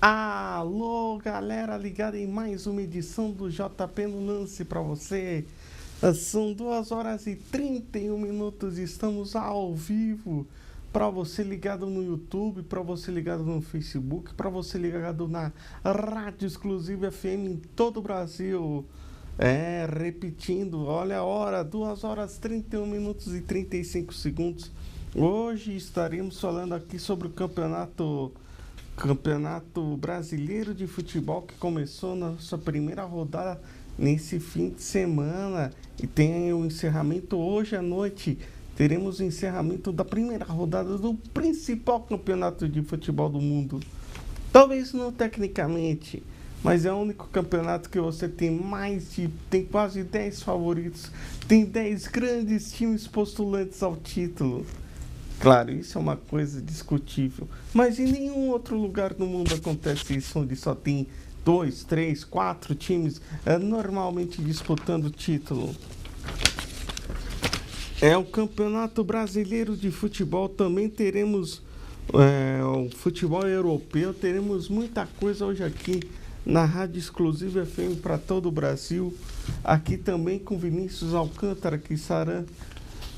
Alô, galera, ligada em mais uma edição do JP no Lance para você. São 2 horas e 31 minutos, estamos ao vivo. Para você ligado no YouTube, para você ligado no Facebook, para você ligado na Rádio Exclusiva FM em todo o Brasil. Repetindo, olha a hora, 2 horas 31 minutos e 35 segundos. Hoje estaremos falando aqui sobre o Campeonato Brasileiro de Futebol, que começou na sua primeira rodada nesse fim de semana e tem o encerramento hoje à noite. Teremos o encerramento da primeira rodada do principal campeonato de futebol do mundo. Talvez não tecnicamente, mas é o único campeonato que você tem tem quase 10 favoritos, tem 10 grandes times postulantes ao título. Claro, isso é uma coisa discutível, mas em nenhum outro lugar do mundo acontece isso, onde só tem 2, 3, 4 times normalmente disputando o título. É o Campeonato Brasileiro de Futebol, também teremos o futebol europeu, teremos muita coisa hoje aqui na Rádio Exclusiva FM para todo o Brasil, aqui também com Vinícius Alcântara,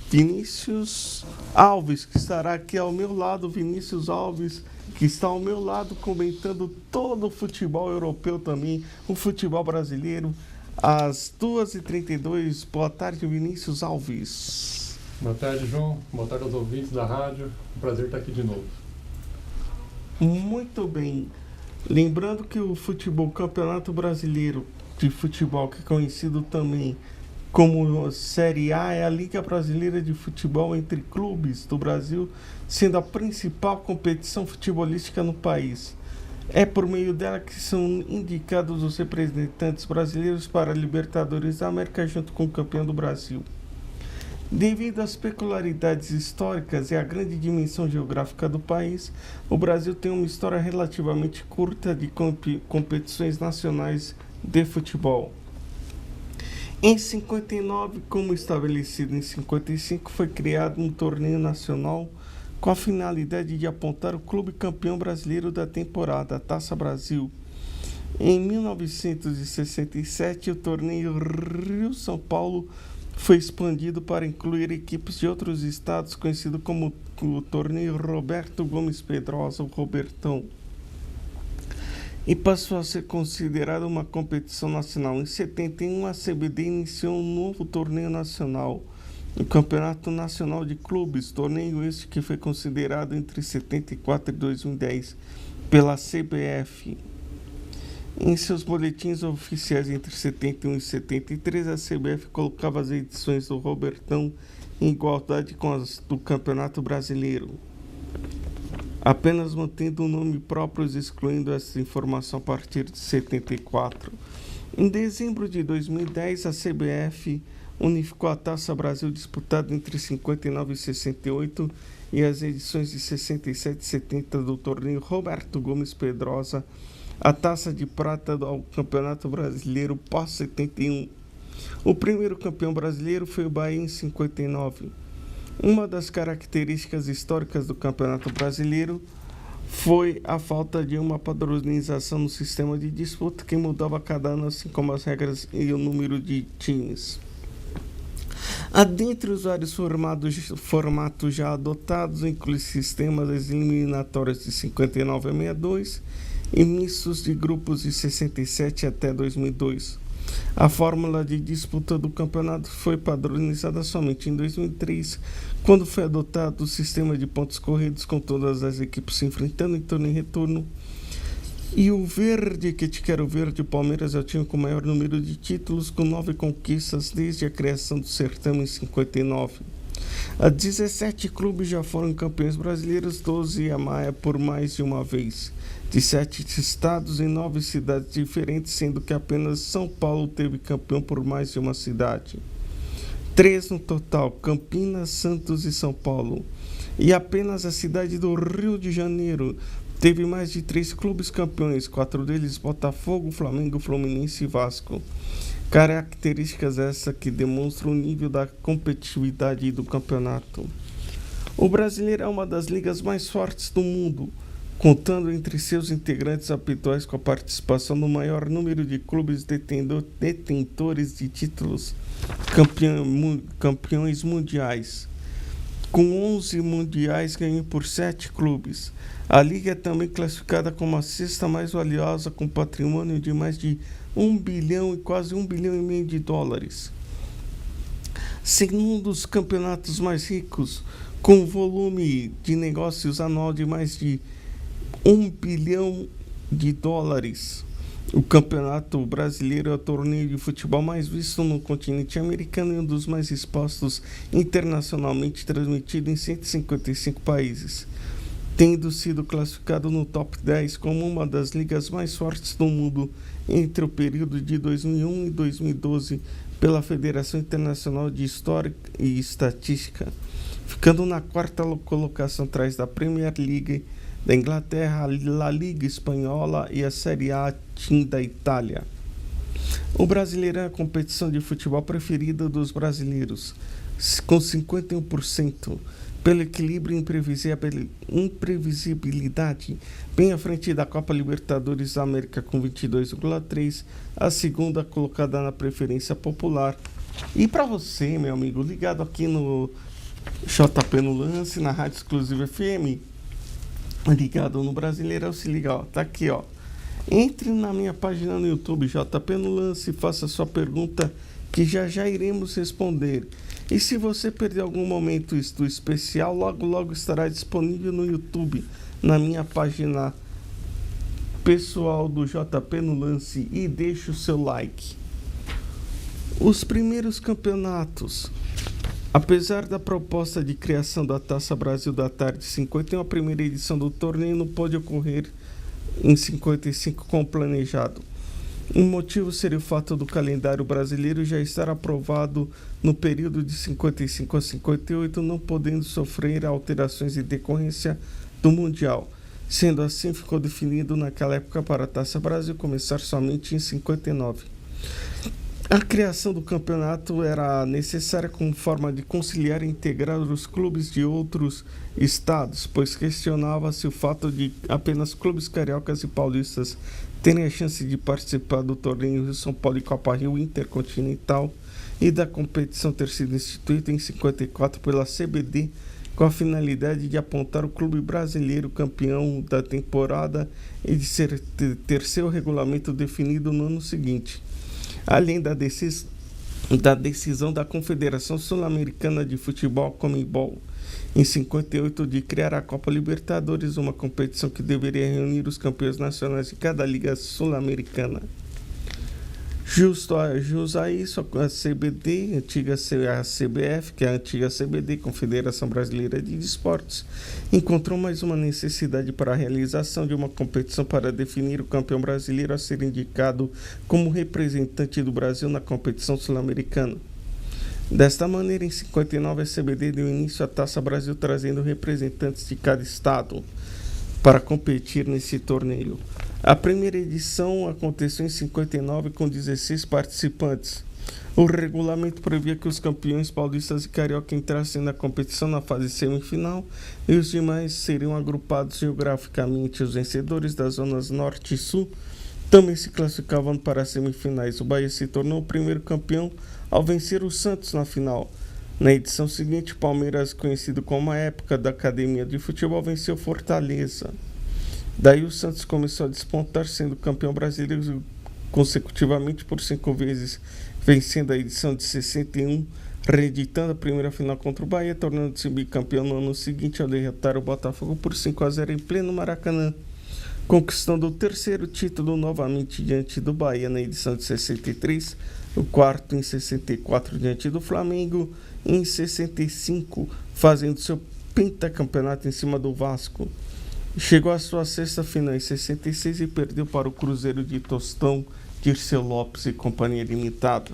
Vinícius Alves, que estará aqui ao meu lado, Vinícius Alves, que está ao meu lado comentando todo o futebol europeu também, o futebol brasileiro, às 2h32. Boa tarde, Vinícius Alves. Boa tarde, João. Boa tarde aos ouvintes da rádio. Um prazer estar aqui de novo. Muito bem. Lembrando que o Campeonato Brasileiro de Futebol, que é conhecido também como Série A, é a Liga Brasileira de Futebol entre clubes do Brasil, sendo a principal competição futebolística no país. É por meio dela que são indicados os representantes brasileiros para a Libertadores da América junto com o campeão do Brasil. Devido às peculiaridades históricas e à grande dimensão geográfica do país, o Brasil tem uma história relativamente curta de competições nacionais de futebol. Em 59, como estabelecido em 55, foi criado um torneio nacional com a finalidade de apontar o clube campeão brasileiro da temporada, a Taça Brasil. Em 1967, o torneio Rio-São Paulo foi expandido para incluir equipes de outros estados, conhecido como o torneio Roberto Gomes Pedrosa, o Robertão, e passou a ser considerado uma competição nacional. Em 71, a CBD iniciou um novo torneio nacional, o Campeonato Nacional de Clubes, torneio este que foi considerado entre 74 e 2010 pela CBF. Em seus boletins oficiais entre 71 e 73, a CBF colocava as edições do Robertão em igualdade com as do Campeonato Brasileiro, apenas mantendo o nome próprio e excluindo essa informação a partir de 74. Em dezembro de 2010, a CBF unificou a Taça Brasil disputada entre 59 e 68 e as edições de 67 e 70 do torneio Roberto Gomes Pedrosa, a Taça de Prata do Campeonato Brasileiro pós-71. O primeiro campeão brasileiro foi o Bahia em 59. Uma das características históricas do Campeonato Brasileiro foi a falta de uma padronização no sistema de disputa, que mudava a cada ano, assim como as regras e o número de times. Dentre os vários formatos já adotados, inclui sistemas eliminatórios de 59 a 62 e mistos de grupos de 67 até 2002. A fórmula de disputa do campeonato foi padronizada somente em 2003, quando foi adotado o sistema de pontos corridos, com todas as equipes se enfrentando em turno e retorno. E o verde, que te quero verde, o Palmeiras é o time com o maior número de títulos, com 9 conquistas desde a criação do certame em 59. 17 clubes já foram campeões brasileiros, 12 por mais de uma vez, de 7 estados em 9 cidades diferentes, sendo que apenas São Paulo teve campeão por mais de uma cidade. 3 no total, Campinas, Santos e São Paulo. E apenas a cidade do Rio de Janeiro teve mais de 3 clubes campeões, 4 deles Botafogo, Flamengo, Fluminense e Vasco. Características essas que demonstram o nível da competitividade do campeonato. O brasileiro é uma das ligas mais fortes do mundo, contando entre seus integrantes habituais com a participação no maior número de clubes detentores de títulos campeões mundiais. Com 11 mundiais ganhos por 7 clubes. A liga é também classificada como a sexta mais valiosa, com patrimônio de mais de 1 bilhão e quase 1 bilhão e meio de dólares. Sendo um dos campeonatos mais ricos, com volume de negócios anual de mais de 1 bilhão de dólares. O Campeonato Brasileiro é o torneio de futebol mais visto no continente americano e um dos mais expostos internacionalmente, transmitido em 155 países, tendo sido classificado no top 10 como uma das ligas mais fortes do mundo entre o período de 2001 e 2012 pela Federação Internacional de História e Estatística, ficando na quarta colocação atrás da Premier League da Inglaterra, a La Liga Espanhola e a Série A da Itália. O Brasileirão é a competição de futebol preferida dos brasileiros, com 51%, pelo equilíbrio e imprevisibilidade, bem à frente da Copa Libertadores da América com 22,3%, a segunda colocada na preferência popular. E para você, meu amigo, ligado aqui no JP no Lance, na Rádio Exclusiva FM, ligado no Brasileirão, se liga, ó, tá aqui, ó. Entre na minha página no YouTube, JP no Lance, e faça sua pergunta que já iremos responder. E se você perder algum momento do especial, logo estará disponível no YouTube, na minha página pessoal do JP no Lance, e deixe o seu like. Os primeiros campeonatos. Apesar da proposta de criação da Taça Brasil da Tarde 51, a primeira edição do torneio não pôde ocorrer em 55 como planejado. Um motivo seria o fato do calendário brasileiro já estar aprovado no período de 55 a 58, não podendo sofrer alterações em decorrência do Mundial. Sendo assim, ficou definido naquela época para a Taça Brasil começar somente em 59. A criação do campeonato era necessária como forma de conciliar e integrar os clubes de outros estados, pois questionava-se o fato de apenas clubes cariocas e paulistas terem a chance de participar do torneio Rio São Paulo e Copa Rio Intercontinental e da competição ter sido instituída em 54 pela CBD com a finalidade de apontar o clube brasileiro campeão da temporada e de ter seu regulamento definido no ano seguinte. Além da decisão da Confederação Sul-Americana de Futebol, Conmebol, em 58, de criar a Copa Libertadores, uma competição que deveria reunir os campeões nacionais de cada liga sul-americana. Justo a isso, a CBD, a CBF, que é a antiga CBD, Confederação Brasileira de Esportes, encontrou mais uma necessidade para a realização de uma competição para definir o campeão brasileiro a ser indicado como representante do Brasil na competição sul-americana. Desta maneira, em 59, a CBD deu início à Taça Brasil, trazendo representantes de cada estado para competir nesse torneio. A primeira edição aconteceu em 59 com 16 participantes. O regulamento previa que os campeões paulistas e carioca entrassem na competição na fase semifinal e os demais seriam agrupados geograficamente. Os vencedores das zonas norte e sul também se classificavam para as semifinais. O Bahia se tornou o primeiro campeão ao vencer o Santos na final. Na edição seguinte, o Palmeiras, conhecido como a época da Academia de Futebol, venceu Fortaleza. Daí o Santos começou a despontar, sendo campeão brasileiro consecutivamente por 5 vezes, vencendo a edição de 61, reeditando a primeira final contra o Bahia, tornando-se bicampeão no ano seguinte ao derrotar o Botafogo por 5-0 em pleno Maracanã, conquistando o terceiro título novamente diante do Bahia na edição de 63, o quarto em 64 diante do Flamengo, e em 65 fazendo seu pentacampeonato em cima do Vasco. Chegou à sua sexta final em 66 e perdeu para o Cruzeiro de Tostão, Dirceu Lopes e Companhia Limitada.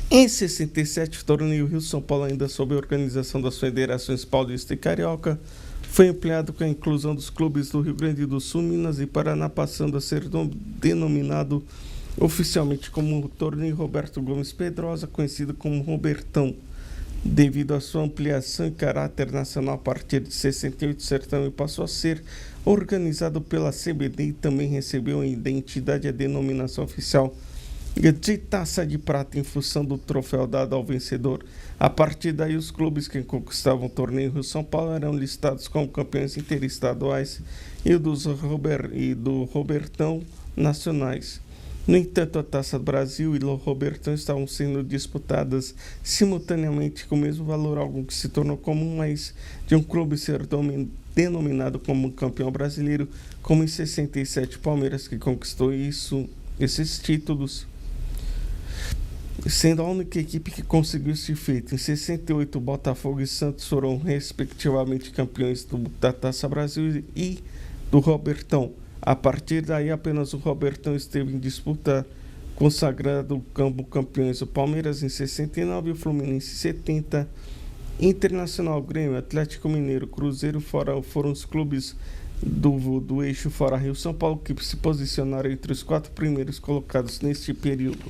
Em 67, o torneio Rio São Paulo, ainda sob a organização das federações paulista e carioca, foi ampliado com a inclusão dos clubes do Rio Grande do Sul, Minas e Paraná, passando a ser denominado oficialmente como o Torneio Roberto Gomes Pedrosa, conhecido como Robertão. Devido à sua ampliação e caráter nacional, a partir de 68, o certame passou a ser organizado pela CBD e também recebeu a identidade e a denominação oficial de Taça de Prata em função do troféu dado ao vencedor. A partir daí, os clubes que conquistavam o torneio Rio São Paulo eram listados como campeões interestaduais e do Robertão nacionais. No entanto, a Taça do Brasil e o Robertão estavam sendo disputadas simultaneamente com o mesmo valor, algo que se tornou comum, mas de um clube ser denominado como campeão brasileiro, como em 67 Palmeiras, que conquistou esses títulos, sendo a única equipe que conseguiu esse feito. Em 68, Botafogo e Santos foram respectivamente campeões da Taça Brasil e do Robertão. A partir daí, apenas o Robertão esteve em disputa, consagrado como campeões o Palmeiras em 69, o Fluminense em 70, Internacional, Grêmio, Atlético Mineiro, Cruzeiro foram os clubes do eixo fora Rio São Paulo que se posicionaram entre os 4 primeiros colocados neste período.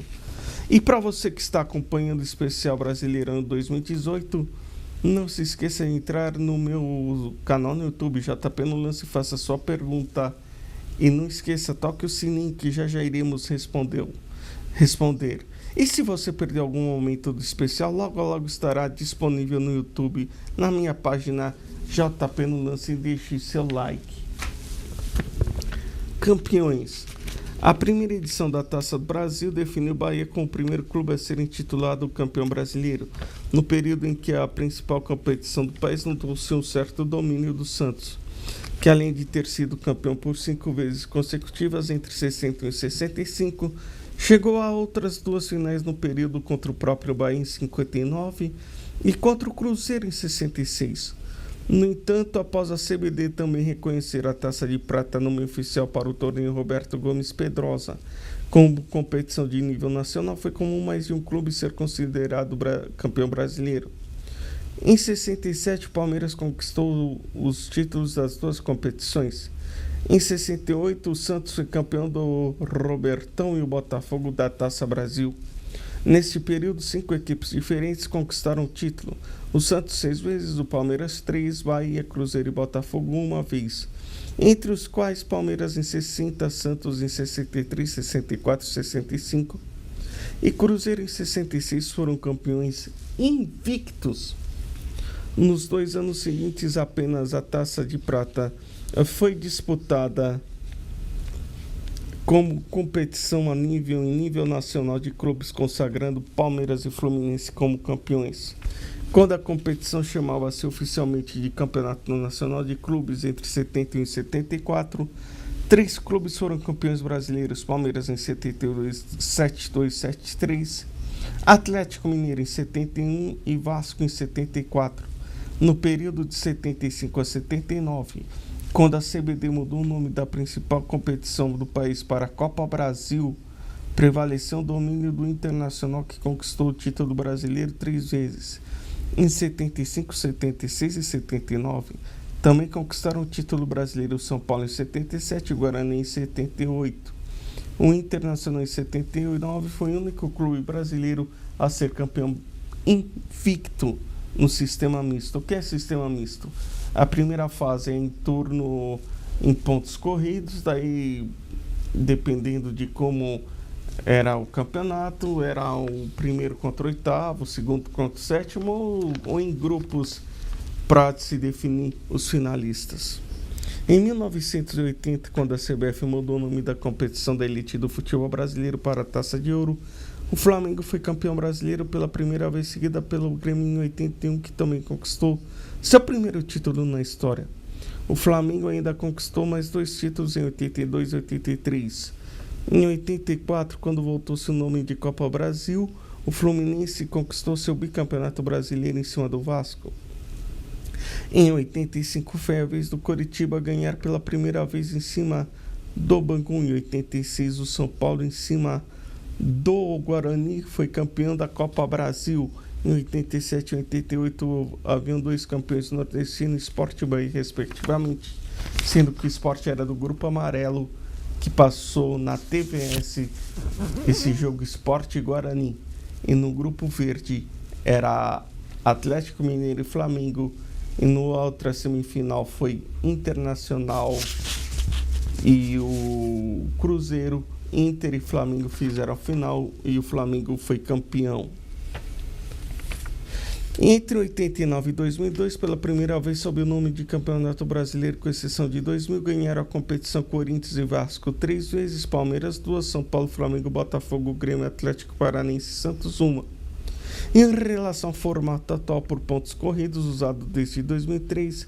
E para você que está acompanhando o Especial Brasileirão 2018, não se esqueça de entrar no meu canal no YouTube, JP no Lance, e faça sua pergunta. E não esqueça, toque o sininho que já iremos responder. E se você perdeu algum momento do especial, logo estará disponível no YouTube, na minha página JP no Lance, e deixe seu like. Campeões. A primeira edição da Taça do Brasil definiu o Bahia como o primeiro clube a ser intitulado campeão brasileiro, no período em que a principal competição do país não trouxe um certo domínio do Santos, que além de ter sido campeão por 5 vezes consecutivas entre 61 e 65, chegou a outras 2 finais no período contra o próprio Bahia em 59 e contra o Cruzeiro em 66. No entanto, após a CBD também reconhecer a Taça de Prata nome oficial para o torneio Roberto Gomes Pedrosa como competição de nível nacional, foi comum mais de um clube ser considerado campeão brasileiro. Em 67, o Palmeiras conquistou os títulos das 2 competições. Em 68, o Santos foi campeão do Robertão e o Botafogo da Taça Brasil. Neste período, 5 equipes diferentes conquistaram o título. O Santos 6 vezes, o Palmeiras 3, Bahia, Cruzeiro e Botafogo 1 vez. Entre os quais Palmeiras em 60, Santos em 63, 64 e 65 e Cruzeiro em 66 foram campeões invictos. Nos 2 anos seguintes, apenas a Taça de Prata foi disputada como competição em nível nacional de clubes, consagrando Palmeiras e Fluminense como campeões. Quando a competição chamava-se oficialmente de Campeonato Nacional de Clubes, entre 71 e 74, 3 clubes foram campeões brasileiros: Palmeiras em 72, 72, 73, Atlético Mineiro em 71 e Vasco em 74. No período de 75 a 79, quando a CBD mudou o nome da principal competição do país para a Copa Brasil, prevaleceu o domínio do Internacional, que conquistou o título brasileiro 3 vezes. Em 75, 76 e 79, também conquistaram o título brasileiro São Paulo em 77 e Guarani em 78. O Internacional em 79 foi o único clube brasileiro a ser campeão invicto no sistema misto. O que é sistema misto? A primeira fase é em pontos corridos, daí dependendo de como era o campeonato, era o primeiro contra o oitavo, o segundo contra o sétimo, ou em grupos para se definir os finalistas. Em 1980, quando a CBF mudou o nome da competição da elite do futebol brasileiro para a Taça de Ouro, o Flamengo foi campeão brasileiro pela primeira vez, seguida pelo Grêmio em 81, que também conquistou seu primeiro título na história. O Flamengo ainda conquistou mais 2 títulos em 82 e 83. Em 84, quando voltou-se o nome de Copa Brasil, o Fluminense conquistou seu bicampeonato brasileiro em cima do Vasco. Em 85, foi a vez do Coritiba ganhar pela primeira vez em cima do Bangu. Em 86, o São Paulo em cima do Guarani foi campeão da Copa Brasil. Em 87 e 88 haviam 2 campeões nordestinos, Sport e Bahia, respectivamente, sendo que o Sport era do Grupo Amarelo, que passou na TVS esse jogo Sport e Guarani, e no Grupo Verde era Atlético Mineiro e Flamengo. E na outra semifinal foi Internacional e o Cruzeiro. Inter e Flamengo fizeram a final e o Flamengo foi campeão. Entre 89 e 2002, pela primeira vez sob o nome de Campeonato Brasileiro, com exceção de 2000, ganharam a competição Corinthians e Vasco 3 vezes, Palmeiras 2, São Paulo, Flamengo, Botafogo, Grêmio, Atlético Paranaense e Santos 1. Em relação ao formato atual por pontos corridos, usado desde 2003,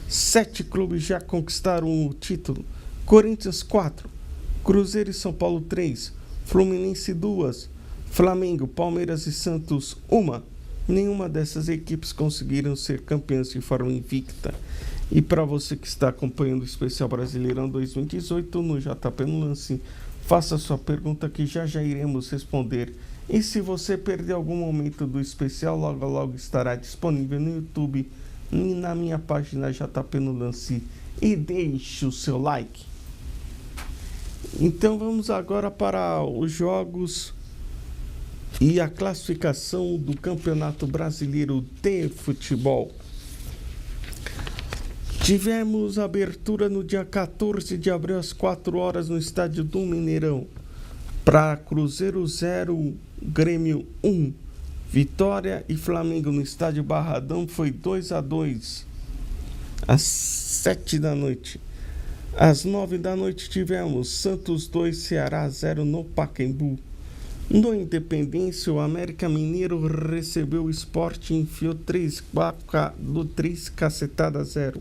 7 clubes já conquistaram o título. Corinthians 4, Cruzeiro e São Paulo 3, Fluminense 2, Flamengo, Palmeiras e Santos 1. Nenhuma dessas equipes conseguiram ser campeãs de forma invicta. E para você que está acompanhando o Especial Brasileirão 2018 no JP no Lance, faça sua pergunta que já iremos responder. E se você perder algum momento do especial, logo estará disponível no YouTube e na minha página JP no Lance. E deixe o seu like. Então vamos agora para os jogos e a classificação do Campeonato Brasileiro de Futebol. Tivemos abertura no dia 14 de abril às 4 horas no estádio do Mineirão. Para Cruzeiro 0, Grêmio 1. Vitória e Flamengo no estádio Barradão foi 2-2 às 7 da noite. Às 9 da noite tivemos Santos 2, Ceará 0 no Pacaembu. No Independência, o América Mineiro recebeu o Sport e enfiou 3 cacetadas 0.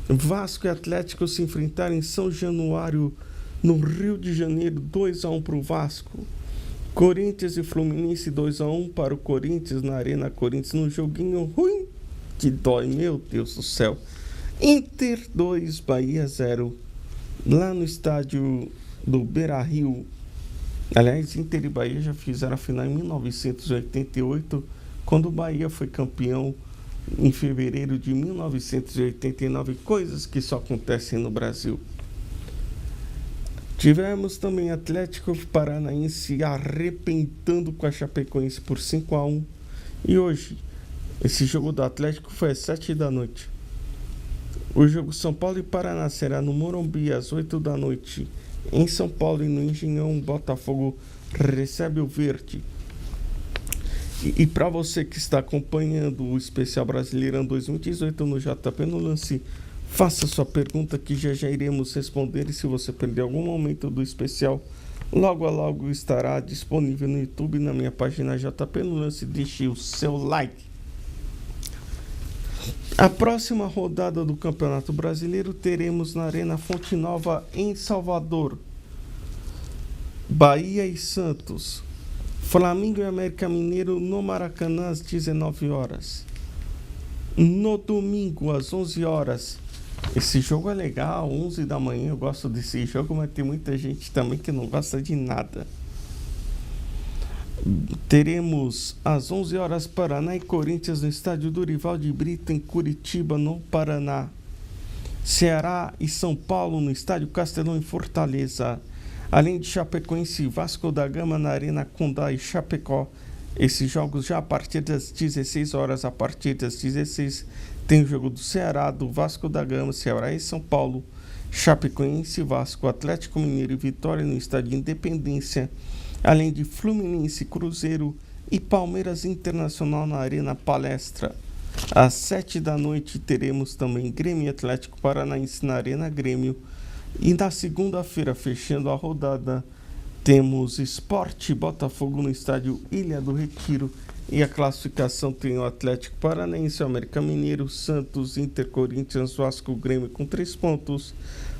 Vasco e Atlético se enfrentaram em São Januário, no Rio de Janeiro, 2-1 para o Vasco. Corinthians e Fluminense 2-1 para o Corinthians na Arena Corinthians, num joguinho ruim que dói, meu Deus do céu. Inter 2, Bahia 0, lá no estádio do Beira-Rio. Aliás, Inter e Bahia já fizeram a final em 1988, quando o Bahia foi campeão em fevereiro de 1989, coisas que só acontecem no Brasil. Tivemos também Atlético Paranaense arrebentando com a Chapecoense por 5-1. E hoje, esse jogo do Atlético foi às 7 da noite. O jogo São Paulo e Paraná será no Morumbi às 8 da noite. Em São Paulo e no Engenhão, Botafogo recebe o Verde. E para você que está acompanhando o Especial Brasileirão 2018 no JP no Lance, faça sua pergunta que já iremos responder. E se você perder algum momento do especial, logo estará disponível no YouTube, na minha página JP no Lance. Deixe o seu like. A próxima rodada do Campeonato Brasileiro teremos na Arena Fonte Nova, em Salvador. Bahia e Santos. Flamengo e América Mineiro no Maracanã às 19 horas. No domingo, às 11 horas. Esse jogo é legal, 11 da manhã. Eu gosto desse jogo, mas tem muita gente também que não gosta de nada. Teremos às 11 horas Paraná e Corinthians no estádio Dorival de Brito, em Curitiba, no Paraná. Ceará e São Paulo no estádio Castelão, em Fortaleza. Além de Chapecoense e Vasco da Gama na Arena Condá e Chapecó. Esses jogos já a partir das 16 horas. A partir das 16 tem o jogo do Ceará, do Vasco da Gama, Ceará e São Paulo. Chapecoense, Vasco, Atlético Mineiro e Vitória no estádio Independência. Além de Fluminense, Cruzeiro e Palmeiras Internacional na Arena Palestra. Às 7 da noite teremos também Grêmio e Atlético Paranaense na Arena Grêmio. E na segunda-feira, fechando a rodada, temos Sport e Botafogo no estádio Ilha do Retiro. E a classificação tem o Atlético Paranaense, o América Mineiro, Santos, Inter, Corinthians, Vasco, Grêmio com 3 pontos.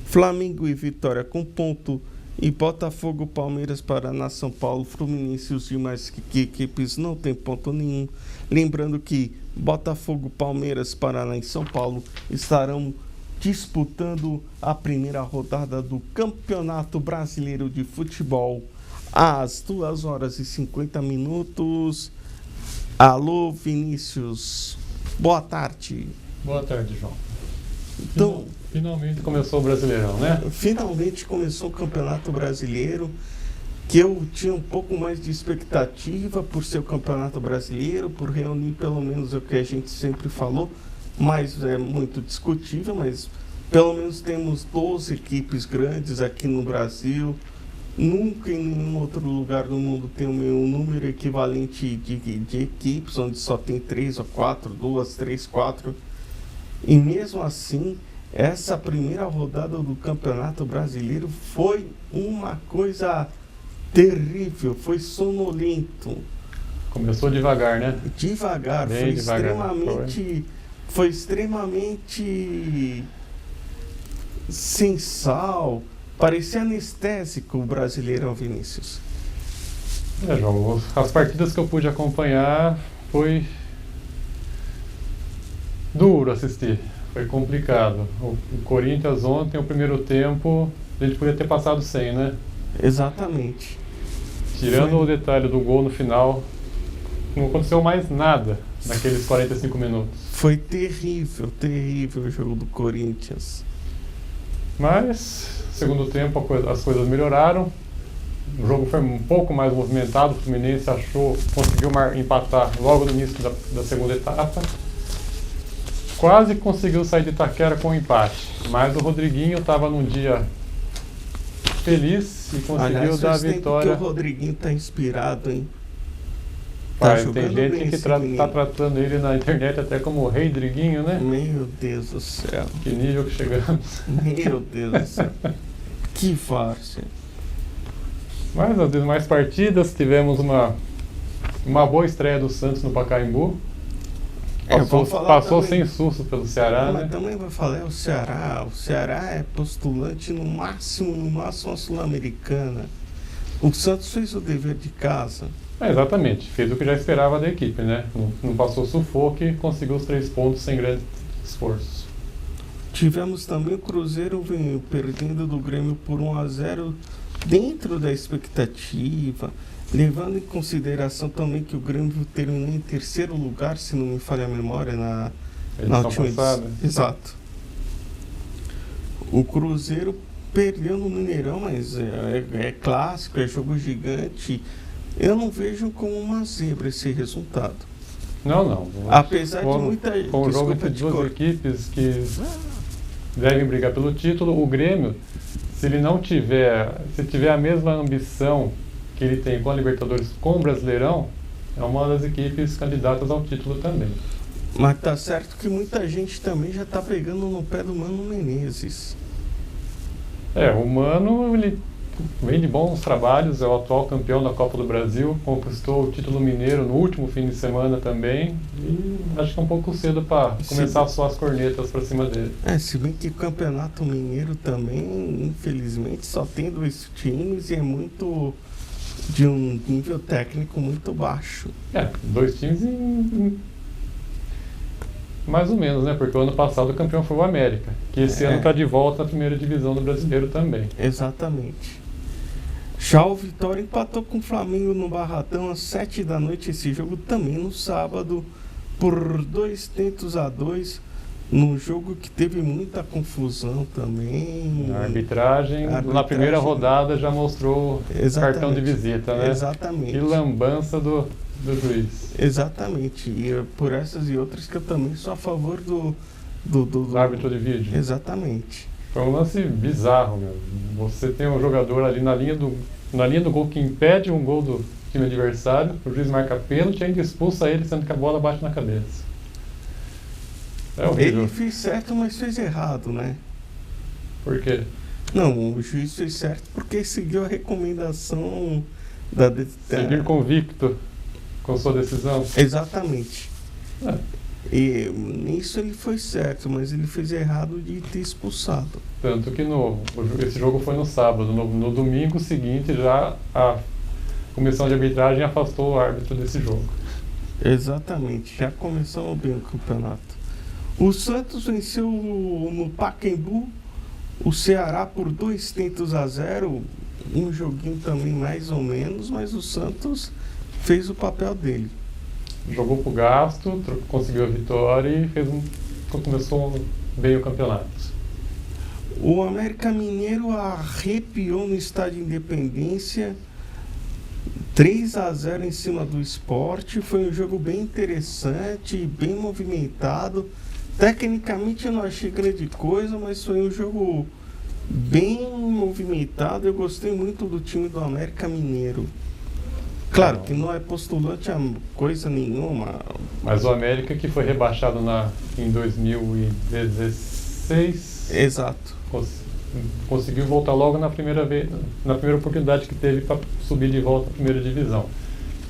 Flamengo e Vitória com ponto. E Botafogo, Palmeiras, Paraná, São Paulo, Fluminense e os demais equipes não tem ponto nenhum. Lembrando que Botafogo, Palmeiras, Paraná e São Paulo estarão disputando a primeira rodada do Campeonato Brasileiro de Futebol às 2 horas e 50 minutos. Alô, Vinícius. Boa tarde. Boa tarde, João. Então, finalmente começou o Brasileirão, né? Finalmente começou o Campeonato Brasileiro. que eu tinha um pouco mais de expectativa por ser o Campeonato Brasileiro, por reunir pelo menos o que a gente sempre falou, mas é muito discutível, mas pelo menos temos 12 equipes grandes aqui no Brasil. Nunca em nenhum outro lugar do mundo tem um número equivalente de equipes, onde só tem 3 ou 4, 2, 3, 4. E mesmo assim, essa primeira rodada do Campeonato Brasileiro foi uma coisa terrível, foi sonolento. Começou devagar, né? Devagar, Bem devagar, foi extremamente sem sal. Parecia anestésico o Brasileirão, Vinícius. João, as partidas que eu pude acompanhar foi duro assistir, foi complicado. O Corinthians ontem, o primeiro tempo, a gente podia ter passado sem, né? Exatamente. Tirando o detalhe do gol no final, não aconteceu mais nada naqueles 45 minutos. Foi terrível o jogo do Corinthians. Mas, segundo tempo, as coisas melhoraram. O jogo foi um pouco mais movimentado. O Fluminense conseguiu empatar logo no início da segunda etapa. Quase conseguiu sair de Itaquera com um empate. Mas o Rodriguinho estava num dia feliz e conseguiu dar a vitória. Que o Rodriguinho está inspirado, hein? Tem gente que tá tratando ele na internet até como o Rei Driguinho, né? Meu Deus do céu. Que nível que chegamos. Meu Deus do céu. Que farsa. Mas nas demais partidas tivemos uma boa estreia do Santos no Pacaembu. Passou sem susto pelo Ceará, mas né? também vai falar o Ceará. O Ceará é postulante no máximo a Sul-Americana. O Santos fez o dever de casa. Exatamente, fez o que já esperava da equipe, né? Não passou sufoco e conseguiu os 3 pontos sem grande esforço. Tivemos também o Cruzeiro perdendo do Grêmio por 1-0 dentro da expectativa, levando em consideração também que o Grêmio terminou em terceiro lugar, se não me falha a memória, na última passada. Exato. O Cruzeiro perdeu no Mineirão, mas é clássico, é jogo gigante. Eu não vejo como uma zebra esse resultado. Não. Apesar de muita... Com o jogo entre duas equipes que devem brigar pelo título, o Grêmio, se tiver a mesma ambição que ele tem com a Libertadores, com o Brasileirão, é uma das equipes candidatas ao título também. Mas tá certo que muita gente também já tá pegando no pé do Mano Menezes. O Mano, ele vem de bons trabalhos, é o atual campeão da Copa do Brasil, conquistou o título mineiro no último fim de semana também, e acho que é um pouco cedo para começar só as cornetas para cima dele. Se bem que o Campeonato Mineiro também, infelizmente, só tem 2 times e é muito de um nível técnico muito baixo. 2 times mais ou menos, né? Porque o ano passado o campeão foi o América, que esse ano está de volta na primeira divisão do Brasileiro também. Exatamente. Já o Vitória empatou com o Flamengo no Barradão às 7 da noite, esse jogo também no sábado, por 2-2, num jogo que teve muita confusão também. A arbitragem na primeira rodada já mostrou cartão de visita, né? Exatamente. E lambança do juiz. Exatamente. E por essas e outras que eu também sou a favor do árbitro de vídeo. Exatamente. Foi um lance bizarro, meu. Você tem um jogador ali na linha do gol que impede um gol do time adversário, o juiz marca pênalti e ainda expulsa ele, sendo que a bola bate na cabeça. É horrível. Ele fez certo, mas fez errado, né? Por quê? Não, o juiz fez certo porque seguiu a recomendação seguir convicto com sua decisão. Exatamente. E nisso ele foi certo, mas ele fez errado de ter expulsado. Tanto que esse jogo foi no sábado. No domingo seguinte já a comissão de arbitragem afastou o árbitro desse jogo. Exatamente, já começou bem o campeonato. O Santos venceu no Pacaembu o Ceará por 2-0, um joguinho também mais ou menos, mas o Santos fez o papel dele. Jogou pro gasto, conseguiu a vitória e começou bem o campeonato. O América Mineiro arrepiou no Estádio Independência 3-0 em cima do Sport. Foi um jogo bem interessante, bem movimentado. Tecnicamente eu não achei grande coisa, mas foi um jogo bem movimentado. Eu gostei muito do time do América Mineiro. Claro que não é postulante a coisa nenhuma. Mas o América, que foi rebaixado em 2016, Exato. Conseguiu voltar logo na primeira oportunidade que teve para subir de volta à primeira divisão.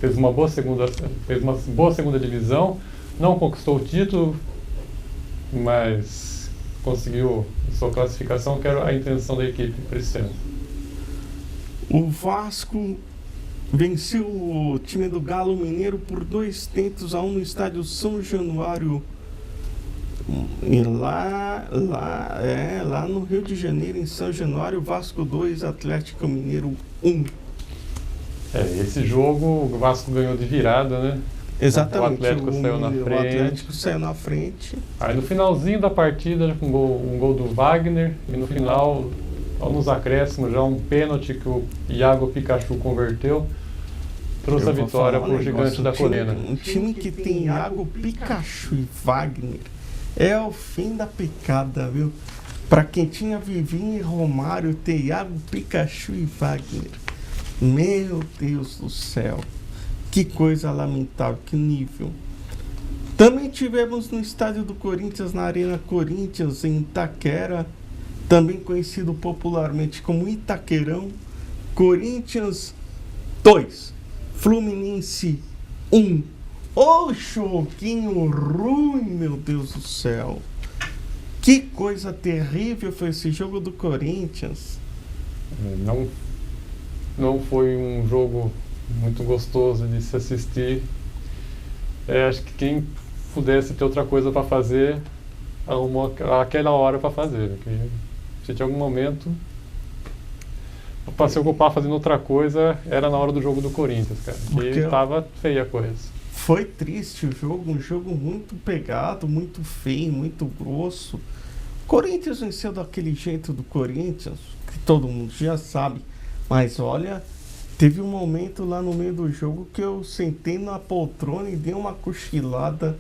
Fez uma boa segunda divisão, não conquistou o título, mas conseguiu sua classificação, que era a intenção da equipe para esse ano. O Vasco venceu o time do Galo Mineiro por 2-1 no estádio São Januário, lá no Rio de Janeiro, em São Januário. Vasco 2, Atlético Mineiro 1. Esse jogo o Vasco ganhou de virada, né? Exatamente. O Atlético saiu na frente. O Atlético saiu na frente. Aí no finalzinho da partida, um gol do Wagner, e no final, nos acréscimos, já um pênalti que o Iago Pikachu converteu, trouxe a vitória para o Gigante da Colina. Um time que tem Iago Pikachu e Wagner é o fim da picada, viu? Para quem tinha Vivinho e Romário, ter Iago Pikachu e Wagner. Meu Deus do céu. Que coisa lamentável, que nível. Também tivemos no estádio do Corinthians, na Arena Corinthians, em Itaquera, também conhecido popularmente como Itaquerão. Corinthians 2, Fluminense 1. Ô joguinho ruim, meu Deus do céu. Que coisa terrível foi esse jogo do Corinthians. Não foi um jogo muito gostoso de se assistir. Acho que quem pudesse ter outra coisa para fazer, arrumou aquela hora para fazer. Porque se tinha algum momento para se ocupar fazendo outra coisa, era na hora do jogo do Corinthians, cara. Porque estava feia a coisa. Foi triste o jogo, um jogo muito pegado, muito feio, muito grosso. Corinthians venceu daquele jeito do Corinthians, que todo mundo já sabe. Mas olha, teve um momento lá no meio do jogo que eu sentei na poltrona e dei uma cochilada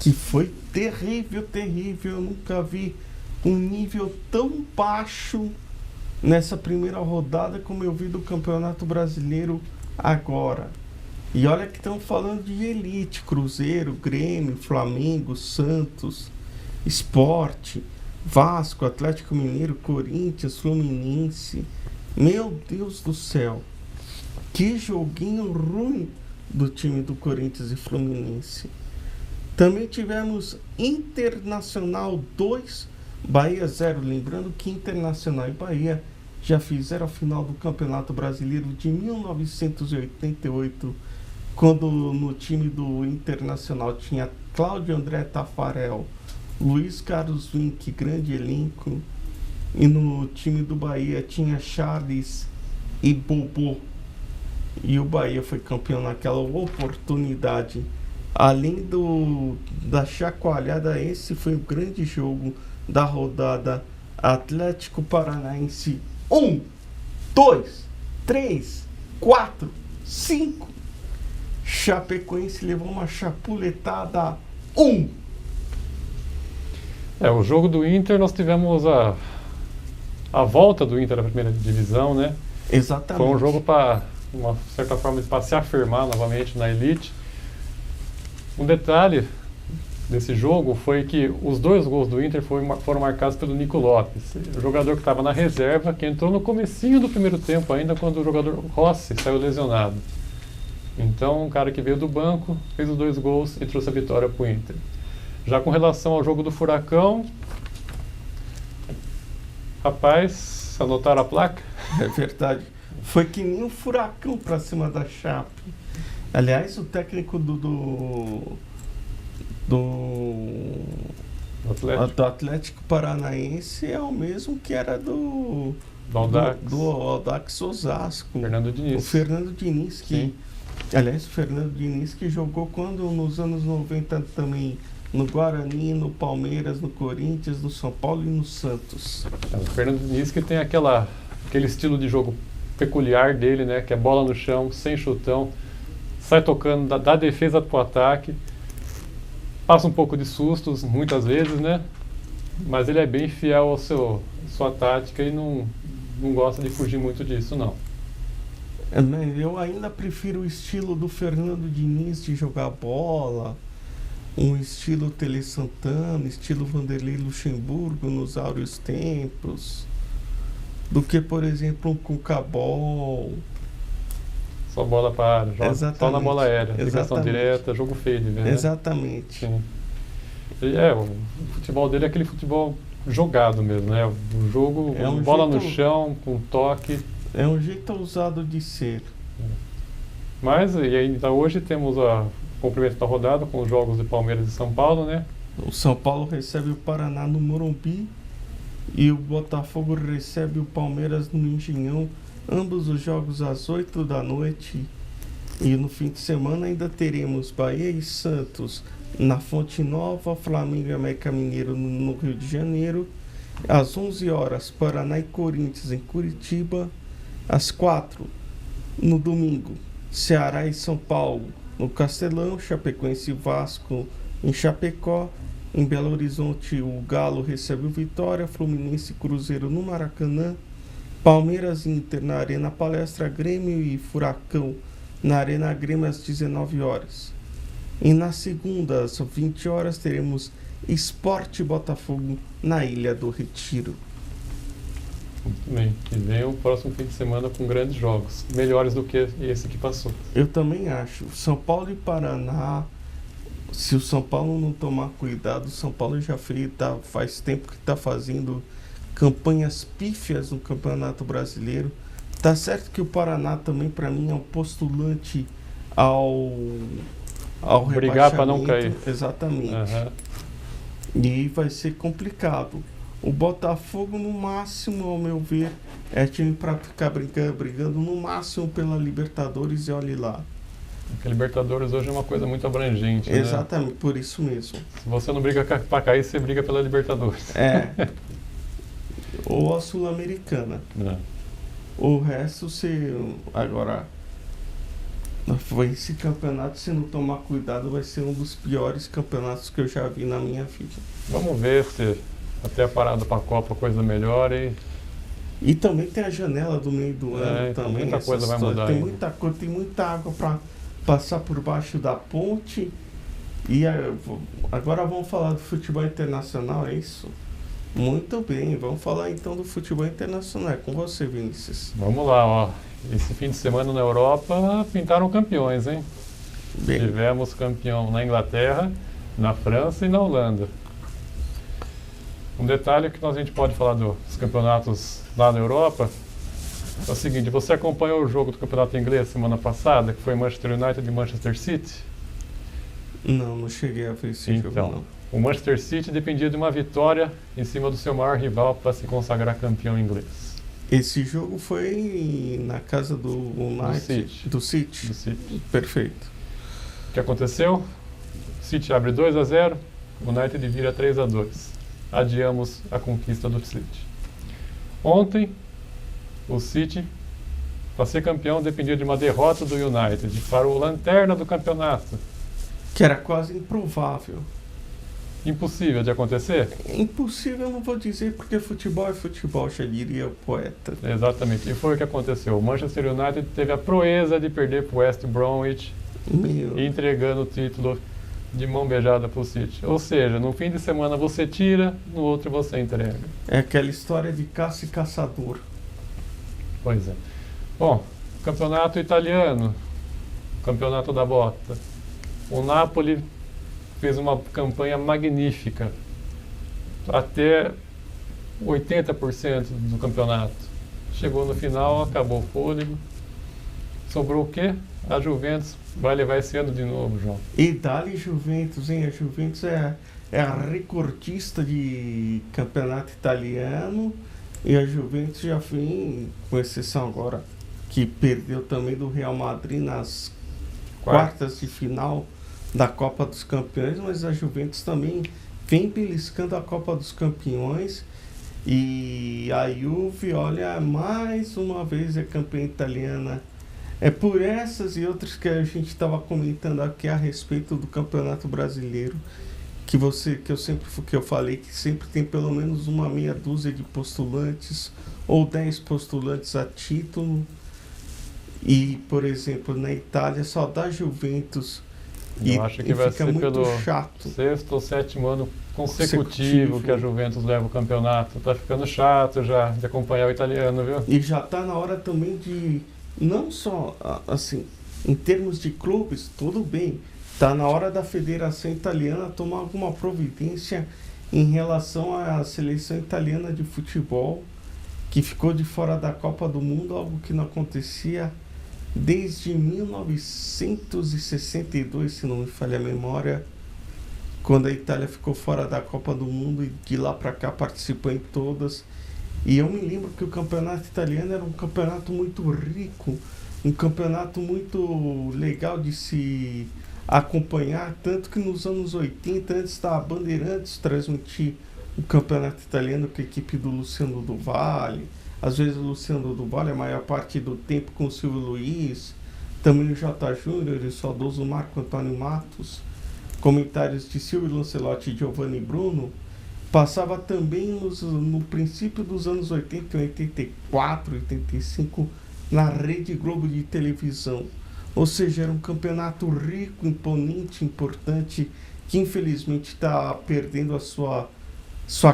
que foi terrível, terrível. Eu nunca vi um nível tão baixo nessa primeira rodada como eu vi do Campeonato Brasileiro agora. E olha que estão falando de elite: Cruzeiro, Grêmio, Flamengo, Santos, Sport, Vasco, Atlético Mineiro, Corinthians, Fluminense. Meu Deus do céu, que joguinho ruim do time do Corinthians e Fluminense. Também tivemos Internacional 2, Bahia 0. Lembrando que Internacional e Bahia já fizeram a final do Campeonato Brasileiro de 1988, quando no time do Internacional tinha Cláudio André Tafarel, Luiz Carlos Vinck, grande elenco, e no time do Bahia tinha Charles e Bobô, e o Bahia foi campeão naquela oportunidade. Além da chacoalhada, esse foi o grande jogo da rodada. Atlético Paranaense 1, 2, 3, 4, 5. Chapecoense levou uma chapuletada 1. O jogo do Inter, nós tivemos a volta do Inter na primeira divisão, né? Exatamente. Foi um jogo para, de uma certa forma, para se afirmar novamente na elite. Um detalhe desse jogo foi que os 2 gols do Inter foram marcados pelo Nico Lopes, o jogador que estava na reserva, que entrou no comecinho do primeiro tempo ainda, quando o jogador Rossi saiu lesionado. Então, um cara que veio do banco, fez os 2 gols e trouxe a vitória para o Inter. Já com relação ao jogo do Furacão, rapaz, anotaram a placa? É verdade. Foi que nem um furacão para cima da Chape. Aliás, o técnico do Atlético Paranaense é o mesmo que era do Audax Osasco. Fernando Diniz. O Fernando Diniz, que... Aliás, o Fernando Diniz que jogou quando nos anos 90 também no Guarani, no Palmeiras, no Corinthians, no São Paulo e no Santos. O Fernando Diniz que tem aquele estilo de jogo peculiar dele, né? Que é bola no chão, sem chutão, sai tocando da defesa para o ataque, passa um pouco de sustos muitas vezes, né? Mas ele é bem fiel ao sua tática e não gosta de fugir muito disso, não. Eu ainda prefiro o estilo do Fernando Diniz de jogar bola, um estilo Tele Santana, estilo Vanderlei Luxemburgo nos áureos tempos, do que, por exemplo, um Cucabol. Só bola para área, só na bola aérea, ligação direta, jogo feio de ver, né? Exatamente. Sim. O futebol dele é aquele futebol jogado mesmo, né? O jogo, bola no chão, com toque. É um jeito ousado de ser. Mas, e ainda hoje temos o cumprimento da rodada com os jogos de Palmeiras e São Paulo, né? O São Paulo recebe o Paraná no Morumbi e o Botafogo recebe o Palmeiras no Engenhão. Ambos os jogos às 8 da noite. E no fim de semana ainda teremos Bahia e Santos na Fonte Nova, Flamengo e América Mineiro no Rio de Janeiro. Às 11 horas, Paraná e Corinthians em Curitiba. Às 4 no domingo, Ceará e São Paulo no Castelão, Chapecoense e Vasco em Chapecó. Em Belo Horizonte, o Galo recebe o Vitória, Fluminense e Cruzeiro no Maracanã. Palmeiras e Inter na Arena Palestra, Grêmio e Furacão na Arena Grêmio às 19 horas. E na segunda, às 20 horas, teremos Sport Botafogo na Ilha do Retiro. Muito bem. E vem o próximo fim de semana com grandes jogos, melhores do que esse que passou. Eu também acho. São Paulo e Paraná, se o São Paulo não tomar cuidado, o São Paulo já faz tempo que está fazendo campanhas pífias no Campeonato Brasileiro. Tá certo que o Paraná também, para mim, é um postulante ao brigar para não cair. Exatamente. Uhum. E vai ser complicado. O Botafogo, no máximo, ao meu ver, é time para ficar brigando no máximo pela Libertadores e olhe lá. Porque a Libertadores hoje é uma coisa muito abrangente, né? Exatamente, por isso mesmo. Se você não briga para cair, você briga pela Libertadores. Ou a Sul-Americana. O resto, agora, esse campeonato, se não tomar cuidado, vai ser um dos piores campeonatos que eu já vi na minha vida. Vamos ver se até a parada para a Copa a coisa melhora. E também tem a janela do meio do ano então também. muita coisa vai mudar. Tem muita coisa, tem muita água para passar por baixo da ponte. E agora vamos falar do futebol internacional, é isso? Muito bem, vamos falar então do futebol internacional. É com você, Vinícius. Vamos lá, ó. Esse fim de semana na Europa pintaram campeões, hein? Bem. Tivemos campeão na Inglaterra, na França e na Holanda. Um detalhe que a gente pode falar dos campeonatos lá na Europa é o seguinte: você acompanhou o jogo do campeonato inglês semana passada, que foi Manchester United e Manchester City? Não cheguei a ver esse jogo, não. O Manchester City dependia de uma vitória em cima do seu maior rival para se consagrar campeão inglês. Esse jogo foi na casa do United, do City. Perfeito. O que aconteceu? O City abre 2-0, o United vira 3-2. Adiamos a conquista do City. Ontem, o City, para ser campeão, dependia de uma derrota do United para o lanterna do campeonato. Que era quase improvável. Impossível de acontecer? Impossível eu não vou dizer, porque futebol é futebol, já diria o poeta. Exatamente, e foi o que aconteceu. O Manchester United teve a proeza de perder para o West Bromwich, entregando o título de mão beijada para o City. Ou seja, no fim de semana você tira, no outro você entrega. É aquela história de caça e caçador. Pois é. Bom, campeonato italiano, campeonato da bota. O Napoli fez uma campanha magnífica, até 80% do campeonato. Chegou no final, acabou o fôlego. Sobrou o quê? A Juventus vai levar esse ano de novo, João. E dá-lhe Juventus, hein? A Juventus é a recordista de campeonato italiano. E a Juventus já vem, com exceção agora, que perdeu também do Real Madrid nas quartas de final da Copa dos Campeões, mas a Juventus também vem beliscando a Copa dos Campeões E a Juve, olha, mais uma vez é campeã italiana. É por essas e outras que a gente estava comentando aqui a respeito do Campeonato Brasileiro, que eu falei que sempre tem pelo menos uma meia dúzia de postulantes ou 10 postulantes a título. E, por exemplo, na Itália só dá Juventus. Eu acho que vai ser pelo chato. 6º ou 7º ano consecutivo que a Juventus leva o campeonato. Tá ficando chato já de acompanhar o italiano, viu? E já tá na hora também de, não só assim, em termos de clubes, tudo bem. Tá na hora da Federação Italiana tomar alguma providência em relação à seleção italiana de futebol, que ficou de fora da Copa do Mundo, algo que não acontecia desde 1962, se não me falha a memória, quando a Itália ficou fora da Copa do Mundo e de lá para cá participou em todas. E eu me lembro que o campeonato italiano era um campeonato muito rico, um campeonato muito legal de se acompanhar, tanto que nos anos 80, antes da Bandeirantes transmitir o campeonato italiano com a equipe do Luciano do Valle, às vezes o Luciano do Valle a maior parte do tempo com o Silvio Luiz, também o J. Júnior e o saudoso Marco Antônio Matos, comentários de Silvio Lancelotti e Giovanni Bruno, passava também no princípio dos anos 80, 84, 85, na Rede Globo de televisão. Ou seja, era um campeonato rico, imponente, importante, que infelizmente está perdendo a sua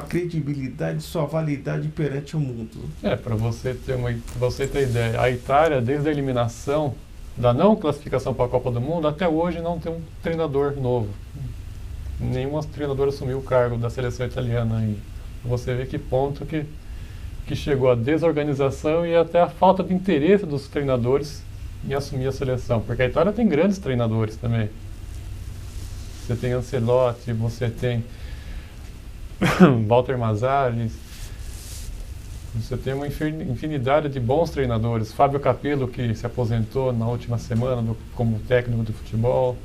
credibilidade, sua validade perante o mundo. Para você ter ideia, a Itália, desde a eliminação da não classificação para a Copa do Mundo, até hoje não tem um treinador novo. Nenhum treinador assumiu o cargo da seleção italiana ainda. Você vê que ponto que chegou a desorganização e até a falta de interesse dos treinadores em assumir a seleção. Porque a Itália tem grandes treinadores também. Você tem Ancelotti, você tem Walter Mazzarri, você tem uma infinidade de bons treinadores. Fábio Capello, que se aposentou na última semana como técnico de futebol.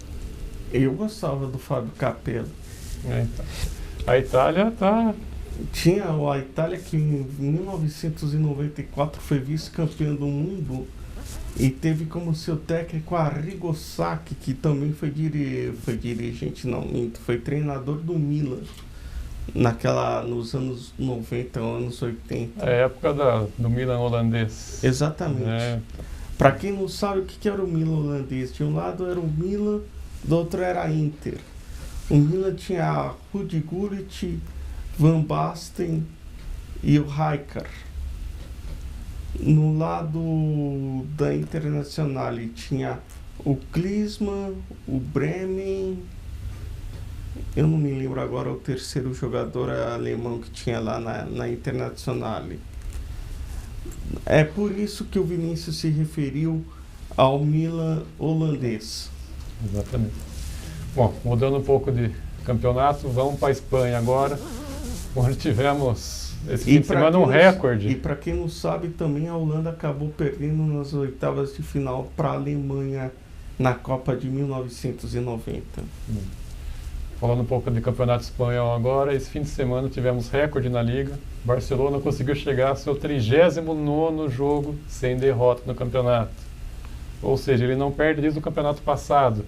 Eu gostava do Fábio Capello. Então, a Itália está... Tinha a Itália que em 1994 foi vice-campeã do mundo e teve como seu técnico Arrigo Sacchi, que também foi treinador do Milan nos anos 90, anos 80. É a época do Milan holandês. Exatamente. Para quem não sabe o que era o Milan holandês, de um lado era o Milan, do outro era a Inter. O Milan tinha Rudi Gullit, Van Basten e o Rijkaard. No lado da Internacional tinha o Klinsmann, o Bremen, eu não me lembro agora o terceiro jogador alemão que tinha lá na Internacional. É por isso que o Vinícius se referiu ao Milan holandês. Exatamente. Bom, mudando um pouco de campeonato, vamos para a Espanha agora, onde tivemos esse fim de semana um recorde. E para quem não sabe, também a Holanda acabou perdendo nas oitavas de final para a Alemanha na Copa de 1990. Falando um pouco de campeonato espanhol agora, esse fim de semana tivemos recorde na Liga. Barcelona conseguiu chegar ao seu 39º jogo sem derrota no campeonato. Ou seja, ele não perde desde o campeonato passado.